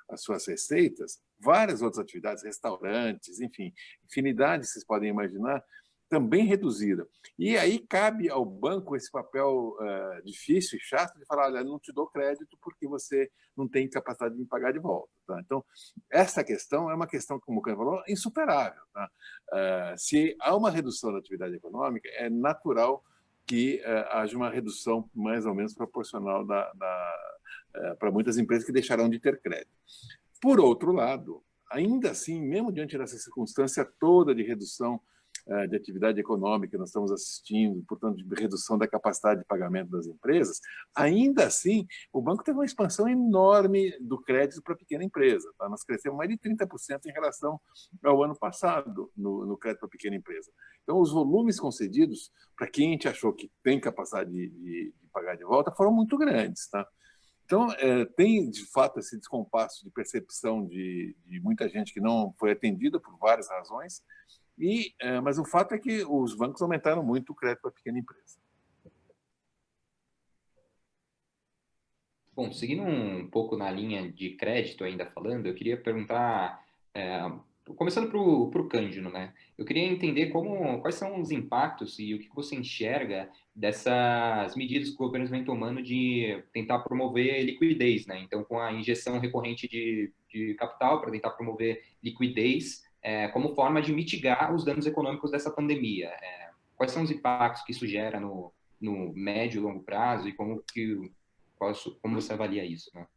as suas receitas, várias outras atividades, restaurantes, enfim, infinidade, vocês podem imaginar, também reduzida. E aí cabe ao banco esse papel difícil e chato de falar, olha, não te dou crédito porque você não tem capacidade de me pagar de volta. Tá? Então, essa questão é uma questão, como o Cândido falou, insuperável. Tá? Se há uma redução da atividade econômica, é natural que haja uma redução mais ou menos proporcional para muitas empresas que deixarão de ter crédito. Por outro lado, ainda assim, mesmo diante dessa circunstância toda de redução de atividade econômica que nós estamos assistindo, portanto, de redução da capacidade de pagamento das empresas, ainda assim, o banco teve uma expansão enorme do crédito para a pequena empresa. Tá? Nós crescemos mais de 30% em relação ao ano passado no crédito para a pequena empresa. Então, os volumes concedidos, para quem a gente achou que tem capacidade de pagar de volta, foram muito grandes. Tá? Então, tem, de fato, esse descompasso de percepção de muita gente que não foi atendida por várias razões, mas o fato é que os bancos aumentaram muito o crédito para a pequena empresa. Bom, seguindo um pouco na linha de crédito ainda falando, eu queria perguntar, começando para o Cândido, né? Eu queria entender quais são os impactos e o que você enxerga dessas medidas que o governo vem tomando de tentar promover liquidez, né? Então, com a injeção recorrente de capital para tentar promover liquidez, como forma de mitigar os danos econômicos dessa pandemia. Quais são os impactos que isso gera no médio e longo prazo e como você avalia isso, né?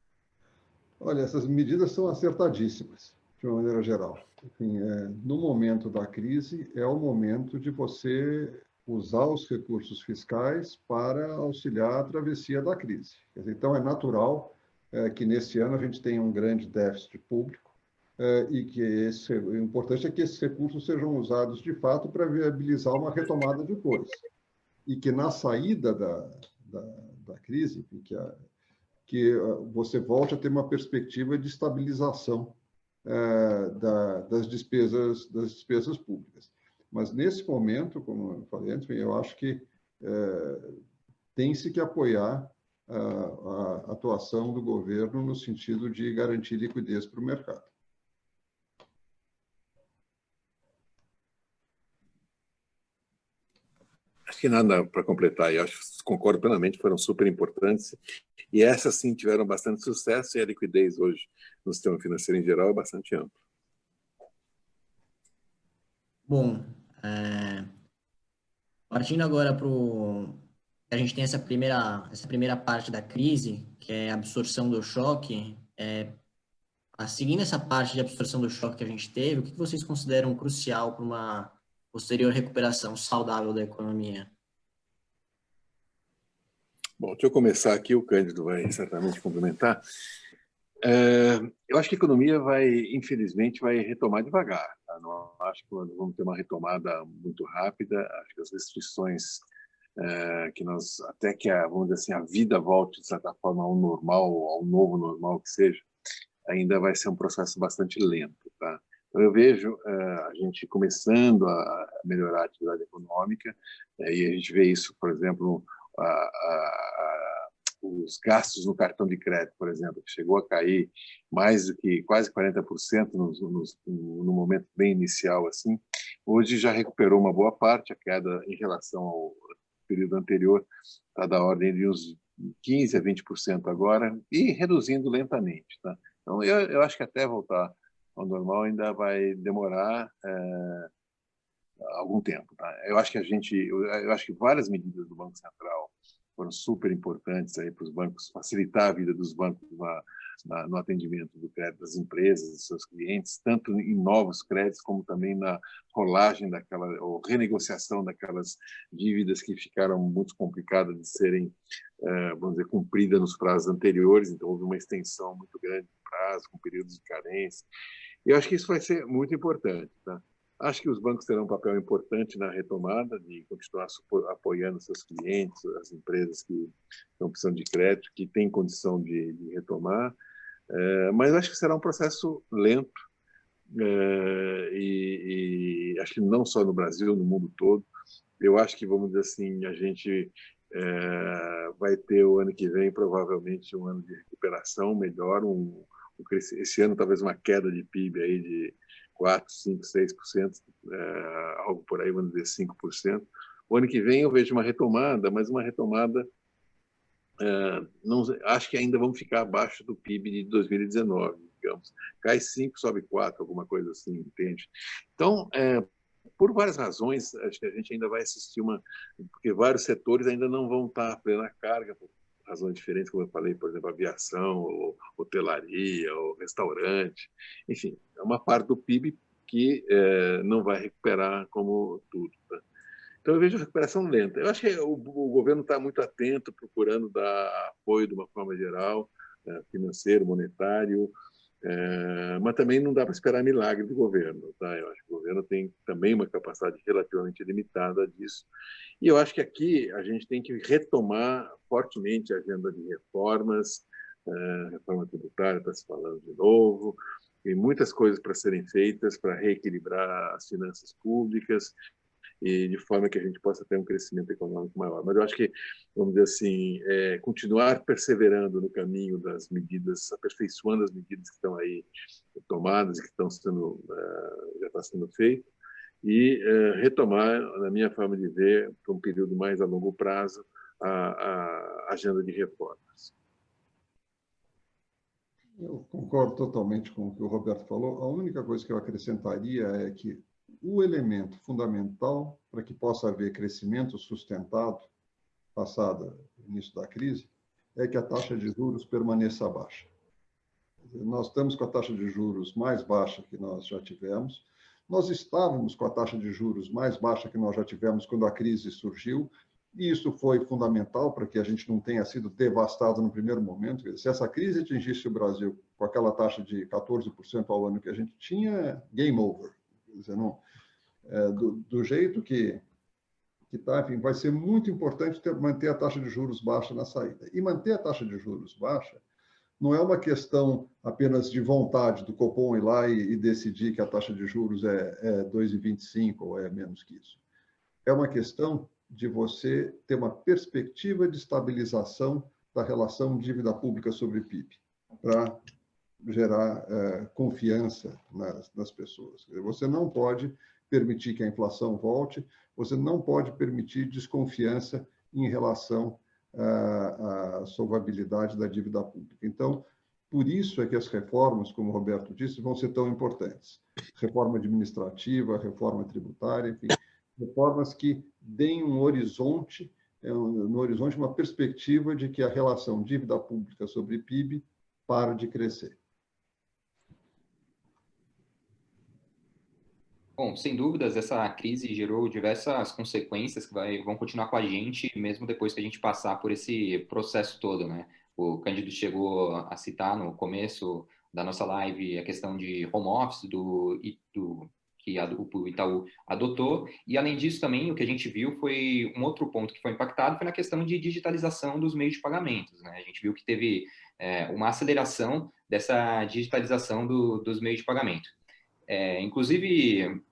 Olha, essas medidas são acertadíssimas, de uma maneira geral. Enfim, no momento da crise, é o momento de você usar os recursos fiscais para auxiliar a travessia da crise. Então, é natural que nesse ano a gente tenha um grande déficit público e que o importante é que esses recursos sejam usados de fato para viabilizar uma retomada depois. E que na saída da crise, que que você volte a ter uma perspectiva de estabilização das despesas públicas. Mas, nesse momento, como eu falei antes, eu acho que tem-se que apoiar a atuação do governo no sentido de garantir liquidez para o mercado. Acho que nada para completar, eu acho que concordo plenamente, foram super importantes, e essas sim tiveram bastante sucesso, e a liquidez hoje no sistema financeiro em geral é bastante ampla. Bom, partindo agora para a gente tem essa primeira parte da crise, que é a absorção do choque. Seguindo essa parte de absorção do choque que a gente teve, o que vocês consideram crucial para uma posterior recuperação saudável da economia? Bom, deixa eu começar aqui, o Cândido vai certamente complementar. Eu acho que a economia infelizmente, vai retomar devagar. Tá? Não acho que nós vamos ter uma retomada muito rápida. Acho que as restrições até que vamos dizer assim, a vida volte de certa forma ao normal, ao novo normal que seja, ainda vai ser um processo bastante lento, tá? Então eu vejo a gente começando a melhorar a atividade econômica, e a gente vê isso, por exemplo, os gastos no cartão de crédito, por exemplo, que chegou a cair mais do que quase 40% no momento bem inicial, assim, hoje já recuperou uma boa parte. A queda em relação ao período anterior está da ordem de uns 15% a 20% agora, e reduzindo lentamente, tá? Então, eu acho que até voltar ao normal ainda vai demorar algum tempo, tá? Eu acho que várias medidas do Banco Central foram super importantes aí para os bancos, facilitar a vida dos bancos no atendimento do crédito das empresas, dos seus clientes, tanto em novos créditos como também na rolagem ou renegociação daquelas dívidas que ficaram muito complicadas de serem, vamos dizer, cumpridas nos prazos anteriores. Então, houve uma extensão muito grande do prazo, com períodos de carência. E eu acho que isso vai ser muito importante, tá? Acho que os bancos terão um papel importante na retomada, de continuar apoiando seus clientes, as empresas que estão precisando de crédito, que têm condição de retomar, mas acho que será um processo lento, e acho que não só no Brasil, no mundo todo. Eu acho que, vamos dizer assim, a gente vai ter o ano que vem provavelmente um ano de recuperação melhor, esse ano talvez uma queda de PIB aí de 4%, 5%, 6%, algo por aí, vamos dizer 5%. O ano que vem eu vejo uma retomada, mas uma retomada, não, acho que ainda vamos ficar abaixo do PIB de 2019, digamos. Cai 5, sobe 4, alguma coisa assim, entende? Então, por várias razões, acho que a gente ainda vai assistir porque vários setores ainda não vão estar a plena carga, por razões diferentes, como eu falei, por exemplo, aviação, ou hotelaria, ou restaurante, enfim, é uma parte do PIB que não vai recuperar como tudo, tá? Então, eu vejo a recuperação lenta. Eu acho que o governo está muito atento, procurando dar apoio de uma forma geral, financeiro, monetário, mas também não dá para esperar milagre do governo, tá? Eu acho que o governo tem também uma capacidade relativamente limitada disso. E eu acho que aqui a gente tem que retomar fortemente a agenda de reformas, reforma tributária está se falando de novo, tem muitas coisas para serem feitas para reequilibrar as finanças públicas, e de forma que a gente possa ter um crescimento econômico maior. Mas eu acho que, vamos dizer assim, continuar perseverando no caminho das medidas, aperfeiçoando as medidas que estão aí tomadas e que já está sendo feito, e retomar, na minha forma de ver, para um período mais a longo prazo, a agenda de reformas. Eu concordo totalmente com o que o Roberto falou. A única coisa que eu acrescentaria é que o elemento fundamental para que possa haver crescimento sustentado, passado o início da crise, é que a taxa de juros permaneça baixa. Nós estamos com a taxa de juros mais baixa que nós já tivemos. Nós estávamos com a taxa de juros mais baixa que nós já tivemos quando a crise surgiu, e isso foi fundamental para que a gente não tenha sido devastado no primeiro momento. Se essa crise atingisse o Brasil com aquela taxa de 14% ao ano que a gente tinha, game over. Quer dizer, não, do jeito que que tá, enfim, vai ser muito importante manter a taxa de juros baixa na saída. E manter a taxa de juros baixa não é uma questão apenas de vontade do Copom ir lá e decidir que a taxa de juros é 2,25 ou é menos que isso. É uma questão de você ter uma perspectiva de estabilização da relação dívida pública sobre PIB, para gerar confiança nas pessoas. Você não pode permitir que a inflação volte, você não pode permitir desconfiança em relação à solvabilidade da dívida pública. Então, por isso é que as reformas, como o Roberto disse, vão ser tão importantes. Reforma administrativa, reforma tributária, enfim, reformas que deem um horizonte, no horizonte uma perspectiva de que a relação dívida pública sobre PIB para de crescer. Bom, sem dúvidas, essa crise gerou diversas consequências que vão continuar com a gente, mesmo depois que a gente passar por esse processo todo, né? O Cândido chegou a citar no começo da nossa live a questão de home office que o Itaú adotou, e além disso também o que a gente viu foi um outro ponto que foi impactado foi na questão de digitalização dos meios de pagamentos, né? A gente viu que teve uma aceleração dessa digitalização dos meios de pagamento. Inclusive,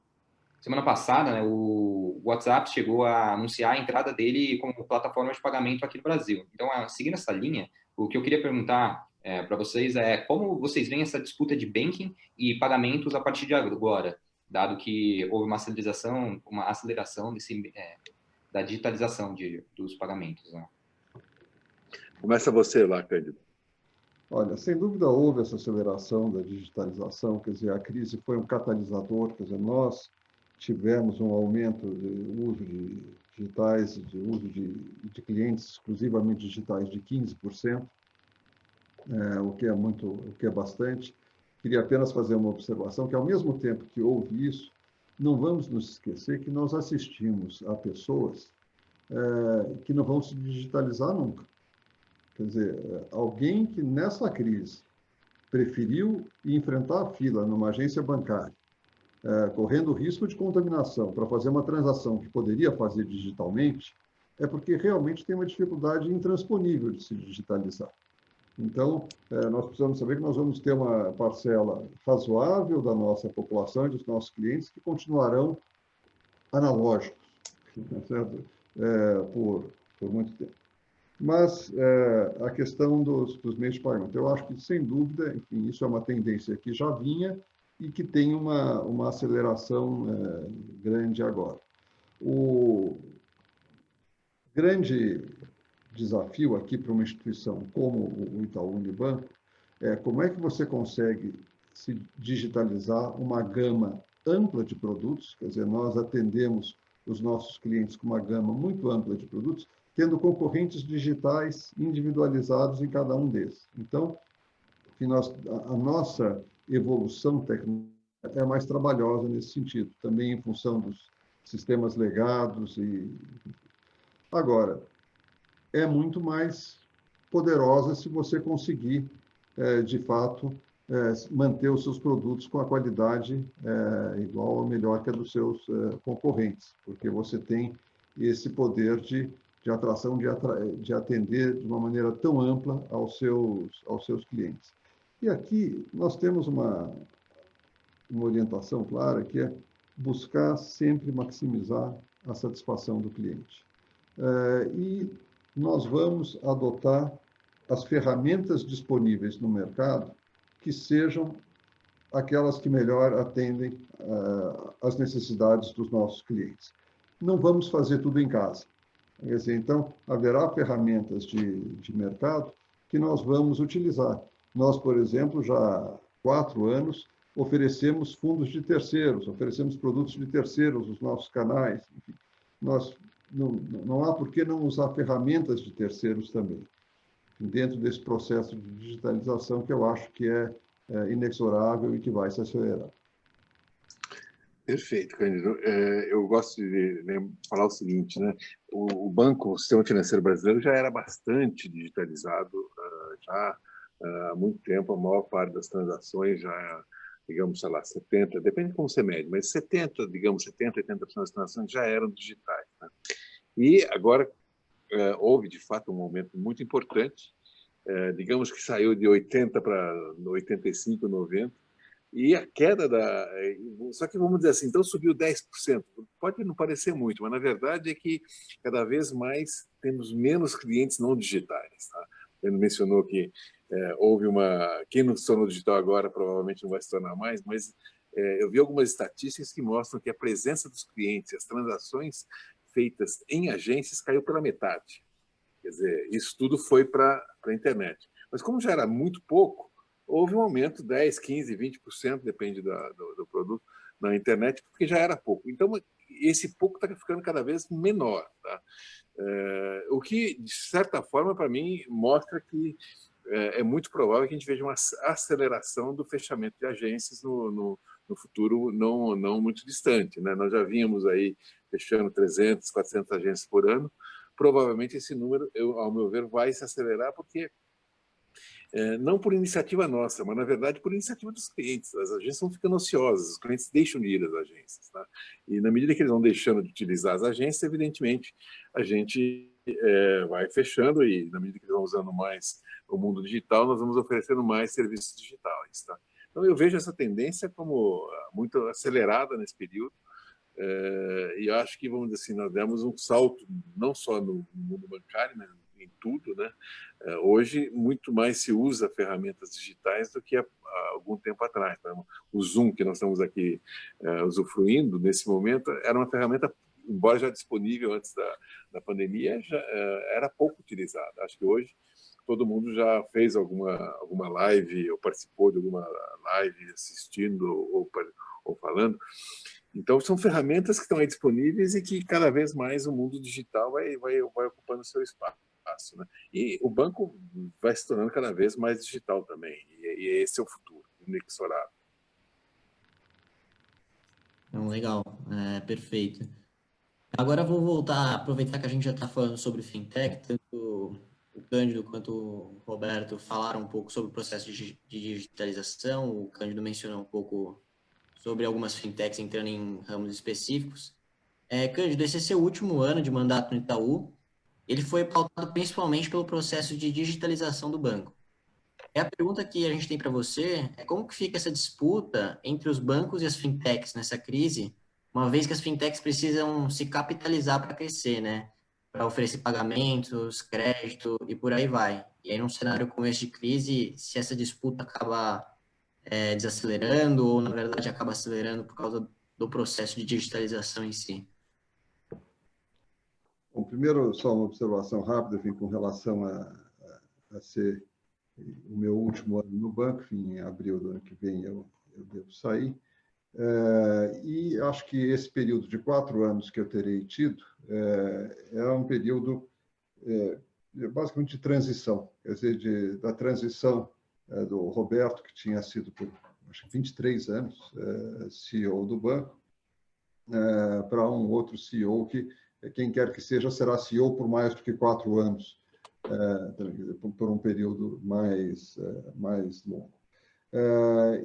semana passada, né, o WhatsApp chegou a anunciar a entrada dele como plataforma de pagamento aqui no Brasil. Então, seguindo essa linha, o que eu queria perguntar para vocês é como vocês veem essa disputa de banking e pagamentos a partir de agora, dado que houve uma aceleração da digitalização dos pagamentos, né? Começa você lá, Cândido. Olha, sem dúvida houve essa aceleração da digitalização, quer dizer, a crise foi um catalisador, quer dizer, nós tivemos um aumento do uso de digitais, de uso de clientes exclusivamente digitais de 15%, o que é bastante. Queria apenas fazer uma observação que, ao mesmo tempo que houve isso, não vamos nos esquecer que nós assistimos a pessoas que não vão se digitalizar nunca. Quer dizer, alguém que nessa crise preferiu enfrentar a fila numa agência bancária, correndo o risco de contaminação para fazer uma transação que poderia fazer digitalmente, é porque realmente tem uma dificuldade intransponível de se digitalizar. Então, nós precisamos saber que nós vamos ter uma parcela razoável da nossa população e dos nossos clientes que continuarão analógicos, certo? Por muito tempo. Mas a questão dos meios de pagamento, eu acho que, sem dúvida, enfim, isso é uma tendência que já vinha e que tem uma aceleração grande agora. O grande desafio aqui para uma instituição como o Itaú Unibanco é como é que você consegue se digitalizar uma gama ampla de produtos, quer dizer, nós atendemos os nossos clientes com uma gama muito ampla de produtos, tendo concorrentes digitais individualizados em cada um desses. Então, a nossa evolução tecnológica é mais trabalhosa nesse sentido, também em função dos sistemas legados. Agora, é muito mais poderosa se você conseguir, de fato, manter os seus produtos com a qualidade igual ou melhor que a dos seus concorrentes, porque você tem esse poder de atração, de atender de uma maneira tão ampla aos seus clientes. E aqui nós temos uma orientação clara, que é buscar sempre maximizar a satisfação do cliente. E nós vamos adotar as ferramentas disponíveis no mercado que sejam aquelas que melhor atendem às necessidades dos nossos clientes. Não vamos fazer tudo em casa. Quer dizer, então, haverá ferramentas de mercado que nós vamos utilizar. Nós, por exemplo, já há 4 anos, oferecemos fundos de terceiros, oferecemos produtos de terceiros nos nossos canais. Enfim, não há por que não usar ferramentas de terceiros também, dentro desse processo de digitalização que eu acho que é inexorável e que vai se acelerar. Perfeito, Cândido. Eu gosto de falar o seguinte, né? O sistema financeiro brasileiro já era bastante digitalizado, já há muito tempo. A maior parte das transações já, digamos, sei lá, 70, depende de como você mede, mas 70, 80% das transações já eram digitais, né? E agora houve, de fato, um momento muito importante, digamos que saiu de 80 para 85, 90, e a queda da... Só que vamos dizer assim, então subiu 10%. Pode não parecer muito, mas na verdade é que cada vez mais temos menos clientes não digitais. Tá? Ele mencionou que houve uma... Quem não se tornou digital agora provavelmente não vai se tornar mais, mas eu vi algumas estatísticas que mostram que a presença dos clientes, as transações feitas em agências caiu pela metade. Quer dizer, isso tudo foi para a internet. Mas como já era muito pouco, houve um aumento, 10%, 15%, 20%, depende do produto, na internet, porque já era pouco. Então, esse pouco está ficando cada vez menor. Tá? O que, de certa forma, para mim, mostra que é muito provável que a gente veja uma aceleração do fechamento de agências no futuro não muito distante. Né? Nós já vínhamos aí fechando 300, 400 agências por ano. Provavelmente esse número, ao meu ver, vai se acelerar, porque não por iniciativa nossa, mas, na verdade, por iniciativa dos clientes. As agências vão ficando ociosas, os clientes deixam de ir às agências. Tá? E, na medida que eles vão deixando de utilizar as agências, evidentemente, a gente vai fechando e, na medida que eles vão usando mais o mundo digital, nós vamos oferecendo mais serviços digitais. Tá? Então, eu vejo essa tendência como muito acelerada nesse período. E eu acho que, vamos dizer assim, nós demos um salto, não só no mundo bancário, mas em tudo, né? Hoje, muito mais se usa ferramentas digitais do que há algum tempo atrás. Então, o Zoom, que nós estamos aqui usufruindo nesse momento, era uma ferramenta, embora já disponível antes da pandemia, já era pouco utilizada. Acho que hoje todo mundo já fez alguma live ou participou de alguma live assistindo ou falando. Então, são ferramentas que estão aí disponíveis e que cada vez mais o mundo digital vai ocupando o seu espaço. Né? E o banco vai se tornando cada vez mais digital também. E esse é o futuro, inexorável. Então, legal, perfeito. Agora vou voltar, aproveitar que a gente já está falando sobre fintech, tanto o Cândido quanto o Roberto falaram um pouco sobre o processo de digitalização, o Cândido mencionou um pouco sobre algumas fintechs entrando em ramos específicos. Cândido, esse é seu último ano de mandato no Itaú. Ele foi pautado principalmente pelo processo de digitalização do banco. A pergunta que a gente tem para você é como que fica essa disputa entre os bancos e as fintechs nessa crise, uma vez que as fintechs precisam se capitalizar para crescer, né? Para oferecer pagamentos, crédito e por aí vai. E aí, num cenário como esse de crise, se essa disputa acaba desacelerando ou, na verdade, acaba acelerando por causa do processo de digitalização em si. Bom, primeiro, só uma observação rápida, enfim, com relação a ser o meu último ano no banco, enfim, em abril do ano que vem eu devo sair. E acho que esse período de 4 anos que eu terei tido é um período basicamente de transição, quer dizer, da transição do Roberto, que tinha sido por acho que 23 anos CEO do banco, para um outro CEO que, quem quer que seja, será CEO por mais do que 4 anos, por um período mais longo.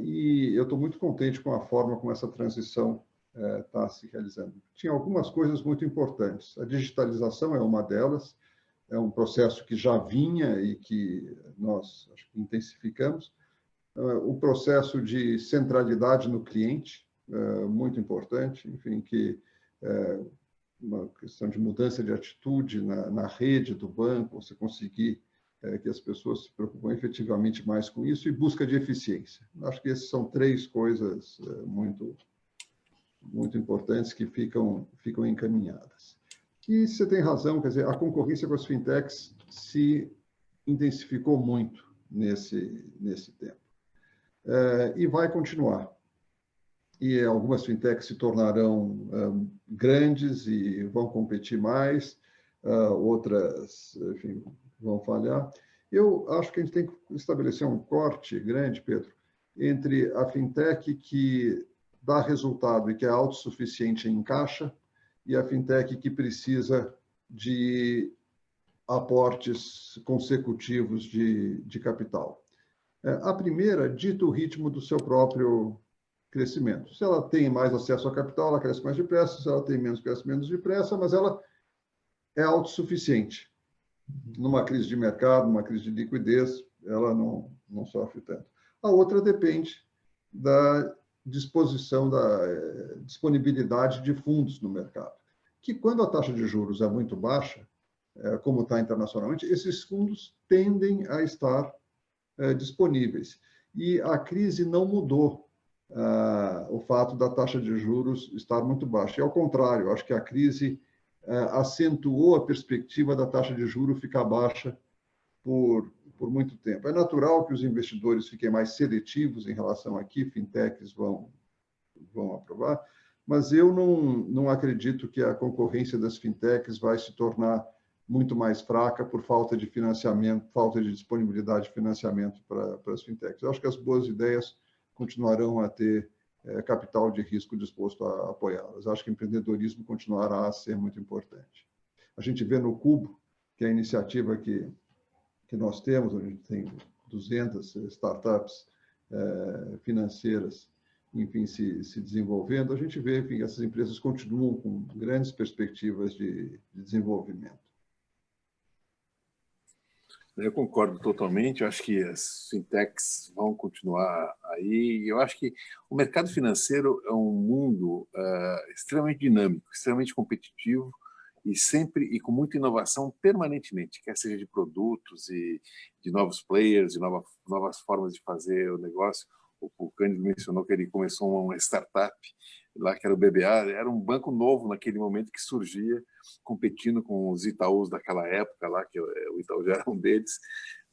E eu estou muito contente com a forma como essa transição está se realizando. Tinha algumas coisas muito importantes. A digitalização é uma delas, é um processo que já vinha e que nós acho que intensificamos. O processo de centralidade no cliente, muito importante, enfim, que uma questão de mudança de atitude na rede do banco, você conseguir que as pessoas se preocupem efetivamente mais com isso, e busca de eficiência. Acho que essas são 3 coisas muito importantes que ficam encaminhadas. E você tem razão, quer dizer, a concorrência com as fintechs se intensificou muito nesse tempo. E vai continuar. E algumas fintechs se tornarão grandes e vão competir mais, outras, enfim, vão falhar. Eu acho que a gente tem que estabelecer um corte grande, Pedro, entre a fintech que dá resultado e que é autossuficiente em caixa e a fintech que precisa de aportes consecutivos de capital. A primeira dita o ritmo do seu próprio crescimento. Se ela tem mais acesso ao capital, ela cresce mais depressa. Se ela tem menos, cresce menos depressa, mas ela é autossuficiente. Numa crise de mercado, numa crise de liquidez, ela não sofre tanto. A outra depende da disposição, da disponibilidade de fundos no mercado, que quando a taxa de juros é muito baixa, como está internacionalmente, esses fundos tendem a estar disponíveis. E a crise não mudou o fato da taxa de juros estar muito baixa. E, ao contrário, acho que a crise acentuou a perspectiva da taxa de juros ficar baixa por muito tempo. É natural que os investidores fiquem mais seletivos em relação a que fintechs vão aprovar, mas eu não acredito que a concorrência das fintechs vai se tornar muito mais fraca por falta de financiamento, falta de disponibilidade de financiamento para as fintechs. Eu acho que as boas ideias continuarão a ter capital de risco disposto a apoiá-las. Acho que o empreendedorismo continuará a ser muito importante. A gente vê no Cubo, que é a iniciativa que nós temos, onde a gente tem 200 startups financeiras, enfim, se desenvolvendo, a gente vê que essas empresas continuam com grandes perspectivas de desenvolvimento. Eu concordo totalmente, eu acho que as fintechs vão continuar aí. Eu acho que o mercado financeiro é um mundo extremamente dinâmico, extremamente competitivo e com muita inovação permanentemente, quer seja de produtos e de novos players, de novas formas de fazer o negócio. O Cândido mencionou que ele começou uma startup lá, que era o BBA, era um banco novo naquele momento que surgia, competindo com os Itaús daquela época lá, que o Itaú já era um deles.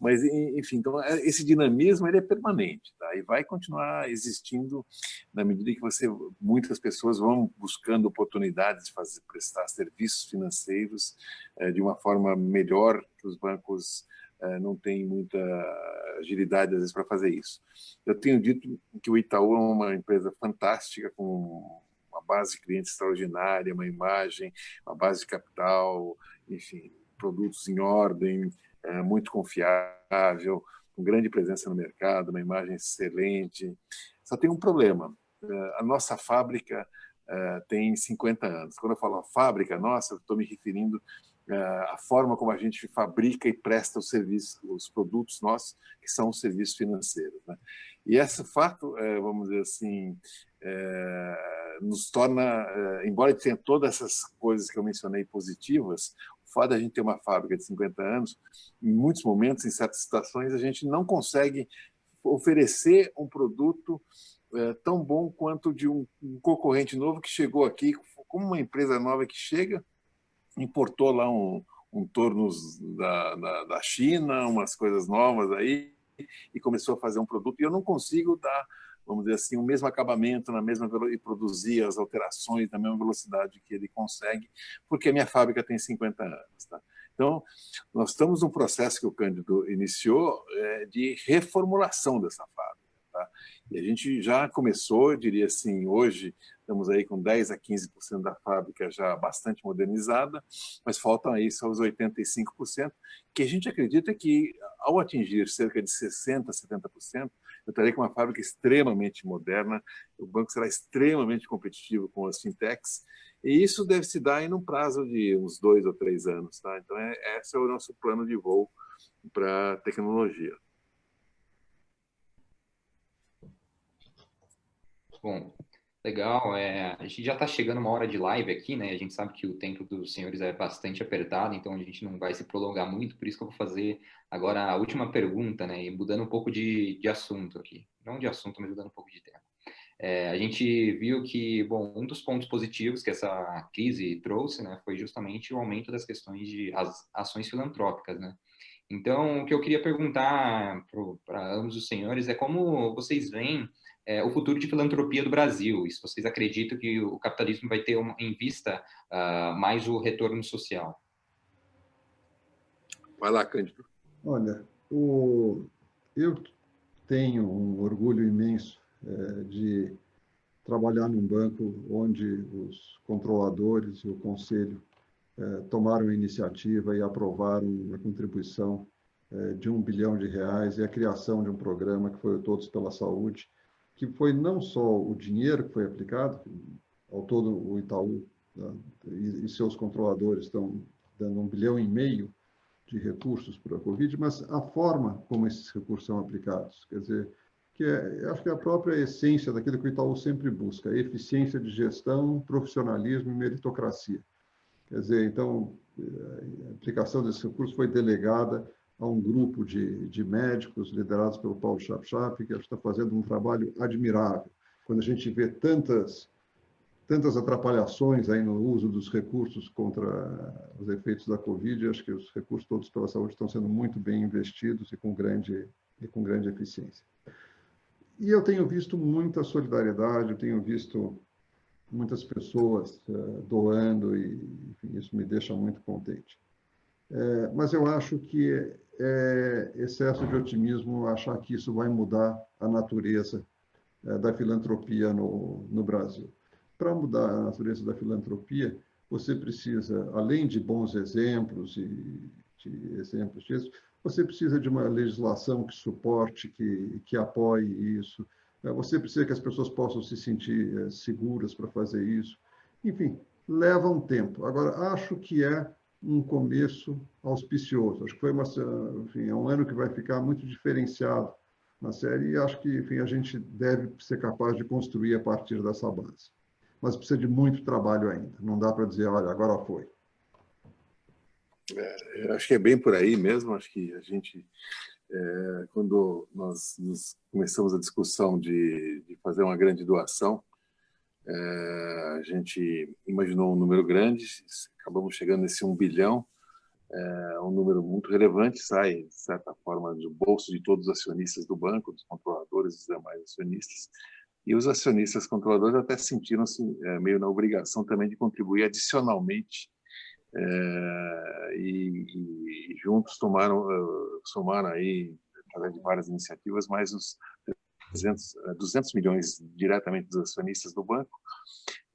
Mas, enfim, então, esse dinamismo ele é permanente, tá? E vai continuar existindo na medida que muitas pessoas vão buscando oportunidades de prestar serviços financeiros de uma forma melhor, que os bancos não têm muita agilidade, às vezes, para fazer isso. Eu tenho dito que o Itaú é uma empresa fantástica, com uma base de clientes extraordinária, uma imagem, uma base de capital, enfim, produtos em ordem, muito confiável, com grande presença no mercado, uma imagem excelente. Só tem um problema. A nossa fábrica tem 50 anos. Quando eu falo fábrica nossa, eu estou me referindo a forma como a gente fabrica e presta os serviços, os produtos nossos, que são os serviços financeiros, né? E esse fato, vamos dizer assim, nos torna, embora tenha todas essas coisas que eu mencionei positivas, o fato de a gente ter uma fábrica de 50 anos, em muitos momentos, em certas situações, a gente não consegue oferecer um produto tão bom quanto de um concorrente novo que chegou aqui, como uma empresa nova que chega, importou lá um tornos da China, umas coisas novas aí, e começou a fazer um produto, e eu não consigo dar, vamos dizer assim, o mesmo acabamento, e produzir as alterações na mesma velocidade que ele consegue, porque a minha fábrica tem 50 anos. Tá? Então, nós estamos num processo que o Cândido iniciou de reformulação dessa fábrica. Tá? E a gente já começou, eu diria assim, hoje estamos aí com 10 a 15% da fábrica já bastante modernizada, mas faltam aí só os 85%, que a gente acredita que, ao atingir cerca de 60%, 70%, eu estarei com uma fábrica extremamente moderna, o banco será extremamente competitivo com as fintechs, e isso deve se dar em um prazo de uns 2 ou 3 anos. Tá? Então, esse é o nosso plano de voo para a tecnologia. Bom, legal. A gente já está chegando uma hora de live aqui, né? A gente sabe que o tempo dos senhores é bastante apertado, então a gente não vai se prolongar muito, por isso que eu vou fazer agora a última pergunta, né? E mudando um pouco de assunto aqui. Não de assunto, mas mudando um pouco de tema. A gente viu que, bom, um dos pontos positivos que essa crise trouxe, né, foi justamente o aumento das questões de ações filantrópicas, né? Então, o que eu queria perguntar para ambos os senhores é como vocês veem o futuro de filantropia do Brasil, e se vocês acreditam que o capitalismo vai ter em vista mais o retorno social. Vai lá, Cândido. Olha, eu tenho um orgulho imenso de trabalhar num banco onde os controladores e o conselho tomaram a iniciativa e aprovaram uma contribuição de R$1 bilhão e a criação de um programa que foi o Todos pela Saúde, que foi não só o dinheiro que foi aplicado, ao todo o Itaú, né, e seus controladores estão dando 1,5 bilhão de recursos para a Covid, mas a forma como esses recursos são aplicados, quer dizer, acho que é a própria essência daquilo que o Itaú sempre busca, eficiência de gestão, profissionalismo e meritocracia. Quer dizer, então, a aplicação desses recursos foi delegada a um grupo de médicos liderados pelo Paulo Chapchap, que está fazendo um trabalho admirável. Quando a gente vê tantas atrapalhações aí no uso dos recursos contra os efeitos da Covid, acho que os recursos todos pela saúde estão sendo muito bem investidos e com grande eficiência. E eu tenho visto muita solidariedade, eu tenho visto muitas pessoas doando e, enfim, isso me deixa muito contente. Mas eu acho que é excesso de otimismo achar que isso vai mudar a natureza da filantropia no Brasil. Para mudar a natureza da filantropia, você precisa, além de bons exemplos e de exemplos disso, você precisa de uma legislação que suporte, que apoie isso. Você precisa que as pessoas possam se sentir seguras para fazer isso. Enfim, leva um tempo. Agora, acho que é um começo auspicioso. Acho que enfim, é um ano que vai ficar muito diferenciado na série e acho que, enfim, a gente deve ser capaz de construir a partir dessa base. Mas precisa de muito trabalho ainda. Não dá para dizer, olha, agora foi. Acho que é bem por aí mesmo. Acho que a gente, quando nós começamos a discussão de fazer uma grande doação, a gente imaginou um número grande, acabamos chegando nesse 1 bilhão, um número muito relevante, sai, de certa forma, do bolso de todos os acionistas do banco, dos controladores e dos demais acionistas. E os acionistas controladores até sentiram-se meio na obrigação também de contribuir adicionalmente e juntos somaram aí, através de várias iniciativas, mais uns 200 milhões diretamente dos acionistas do banco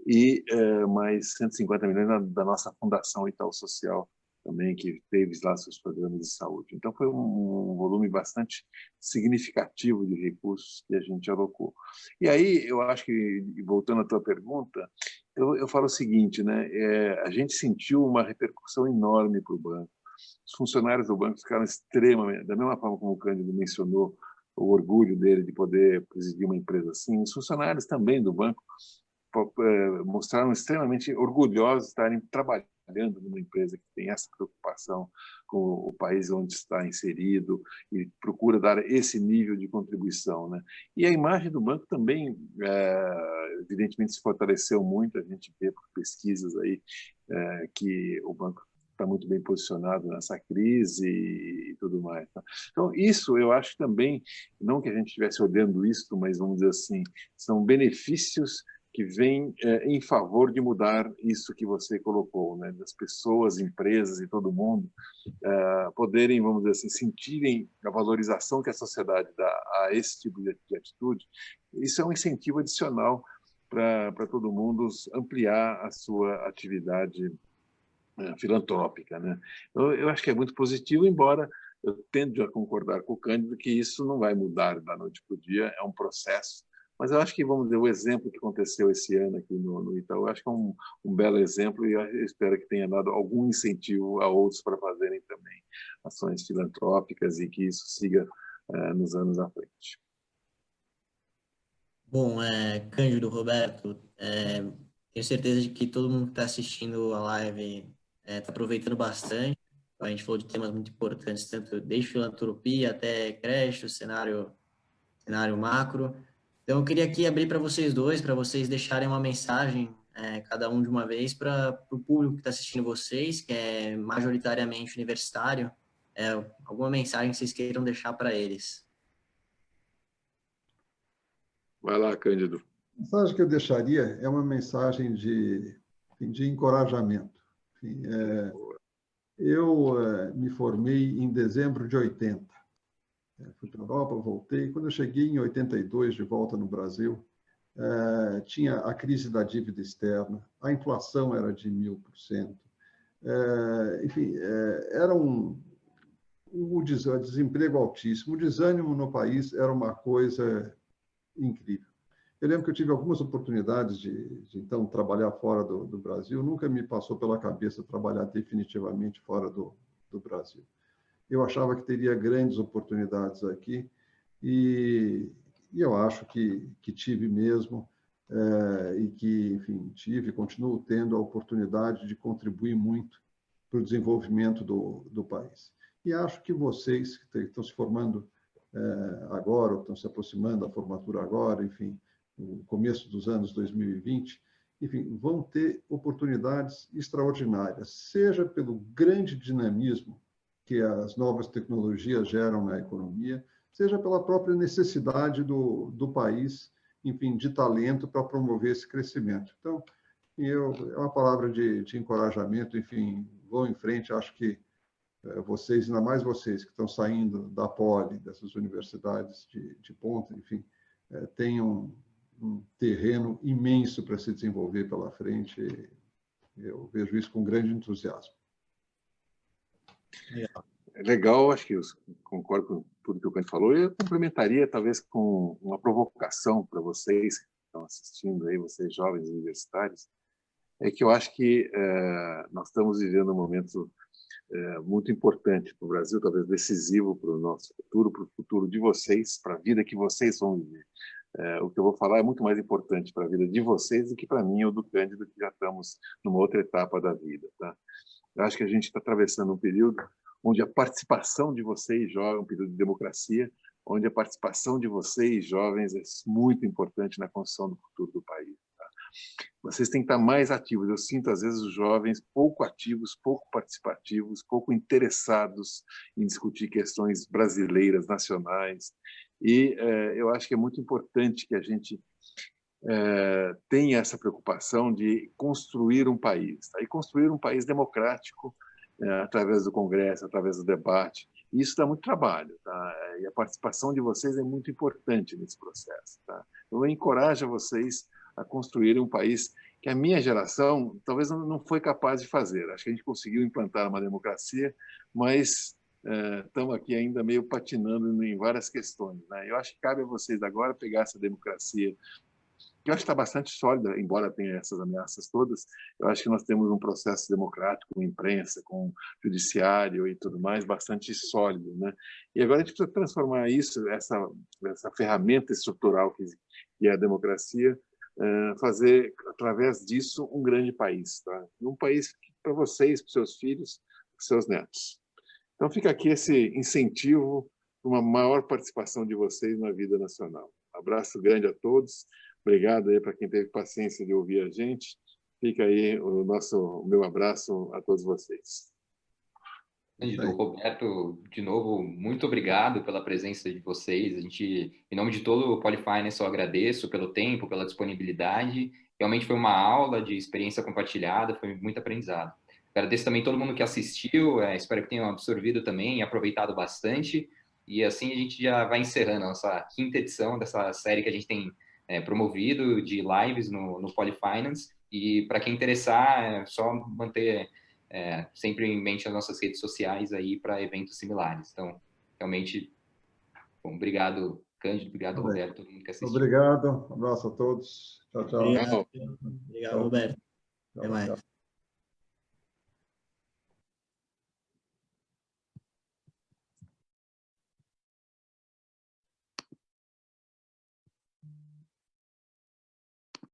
e mais 150 milhões da nossa Fundação Itaú Social, também, que teve lá seus programas de saúde. Então, foi um volume bastante significativo de recursos que a gente alocou. E aí, eu acho que, voltando à tua pergunta, eu falo o seguinte, né? A gente sentiu uma repercussão enorme para o banco. Os funcionários do banco ficaram extremamente, da mesma forma como o Cândido mencionou, o orgulho dele de poder presidir uma empresa assim, os funcionários também do banco mostraram extremamente orgulhosos de estarem trabalhando numa empresa que tem essa preocupação com o país onde está inserido e procura dar esse nível de contribuição, né? E a imagem do banco também, evidentemente, se fortaleceu muito. A gente vê por pesquisas aí que o banco está muito bem posicionado nessa crise e tudo mais. Tá? Então, isso eu acho também, não que a gente estivesse olhando isso, mas vamos dizer assim, são benefícios que vem em favor de mudar isso que você colocou, né? Das pessoas, empresas e todo mundo poderem, vamos dizer assim, sentirem a valorização que a sociedade dá a esse tipo de atitude. Isso é um incentivo adicional para todo mundo ampliar a sua atividade filantrópica, né? Eu acho que é muito positivo, embora eu tendo a concordar com o Cândido que isso não vai mudar da noite para o dia, é um processo. Mas eu acho que, vamos dizer, o exemplo que aconteceu esse ano aqui no Itaú, eu acho que é um belo exemplo e eu espero que tenha dado algum incentivo a outros para fazerem também ações filantrópicas e que isso siga nos anos à frente. Bom, Cândido, Roberto, tenho certeza de que todo mundo que está assistindo a live está aproveitando bastante. A gente falou de temas muito importantes, tanto desde filantropia até creche, cenário macro. Então, eu queria aqui abrir para vocês dois, para vocês deixarem uma mensagem, cada um de uma vez, para o público que está assistindo vocês, que é majoritariamente universitário, alguma mensagem que vocês queiram deixar para eles. Vai lá, Cândido. A mensagem que eu deixaria é uma mensagem de encorajamento. Enfim, eu me formei em dezembro de 80. Fui para a Europa, voltei. Quando eu cheguei em 82, de volta no Brasil, tinha a crise da dívida externa, a inflação era de 1000%. Enfim, era o desemprego altíssimo, o desânimo no país era uma coisa incrível. Eu lembro que eu tive algumas oportunidades de então, trabalhar fora do Brasil. Nunca me passou pela cabeça trabalhar definitivamente fora do Brasil. Eu achava que teria grandes oportunidades aqui e eu acho que tive mesmo, e que, enfim, tive e continuo tendo a oportunidade de contribuir muito para o desenvolvimento do país. E acho que vocês que estão se formando agora, ou estão se aproximando da formatura agora, enfim, no começo dos anos 2020, enfim, vão ter oportunidades extraordinárias, seja pelo grande dinamismo que as novas tecnologias geram na economia, seja pela própria necessidade do país, enfim, de talento para promover esse crescimento. Então, é uma palavra de encorajamento, enfim, vão em frente. Acho que vocês, ainda mais vocês que estão saindo da Poli, dessas universidades de ponta, enfim, têm um terreno imenso para se desenvolver pela frente. Eu vejo isso com grande entusiasmo. É legal, acho que eu concordo com tudo que o Cândido falou. Eu complementaria, talvez, com uma provocação para vocês que estão assistindo aí, vocês jovens universitários, é que eu acho que nós estamos vivendo um momento muito importante para o Brasil, talvez decisivo para o nosso futuro, para o futuro de vocês, para a vida que vocês vão viver. O que eu vou falar é muito mais importante para a vida de vocês do que para mim ou do Cândido, que já estamos numa outra etapa da vida. Tá? Eu acho que a gente está atravessando um período onde a participação de vocês, jovens, um período de democracia, onde a participação de vocês, jovens, é muito importante na construção do futuro do país. Tá? Vocês têm que estar mais ativos. Eu sinto, às vezes, os jovens pouco ativos, pouco participativos, pouco interessados em discutir questões brasileiras, nacionais. E eu acho que é muito importante que a gente tenha essa preocupação de construir um país. Tá? E construir um país democrático, através do Congresso, através do debate. E isso dá muito trabalho. Tá? E a participação de vocês é muito importante nesse processo. Tá? Eu encorajo vocês a construir um país que a minha geração talvez não foi capaz de fazer. Acho que a gente conseguiu implantar uma democracia, mas estamos aqui ainda meio patinando em várias questões. Né? Eu acho que cabe a vocês agora pegar essa democracia, que eu acho que está bastante sólida, embora tenha essas ameaças todas. Eu acho que nós temos um processo democrático, com imprensa, com judiciário e tudo mais, bastante sólido. Né? E agora a gente precisa transformar isso, essa ferramenta estrutural que é a democracia, fazer, através disso, um grande país. Tá? Um país para vocês, para seus filhos, para seus netos. Então, fica aqui esse incentivo para uma maior participação de vocês na vida nacional. Abraço grande a todos. Obrigado aí para quem teve paciência de ouvir a gente. Fica aí o meu abraço a todos vocês. Cândido, Roberto, de novo, muito obrigado pela presença de vocês. A gente, em nome de todo o Polyfinance, eu agradeço pelo tempo, pela disponibilidade. Realmente foi uma aula de experiência compartilhada, foi muito aprendizado. Agradeço também todo mundo que assistiu, espero que tenham absorvido também e aproveitado bastante. E assim a gente já vai encerrando a nossa 5ª edição dessa série que a gente tem promovido de lives no Polyfinance. E para quem interessar, é só manter sempre em mente as nossas redes sociais aí para eventos similares. Então, realmente, bom, obrigado, Cândido, obrigado, Roberto, todo mundo que assistiu. Obrigado, um abraço a todos. Tchau, tchau. Obrigado, Roberto. Até mais.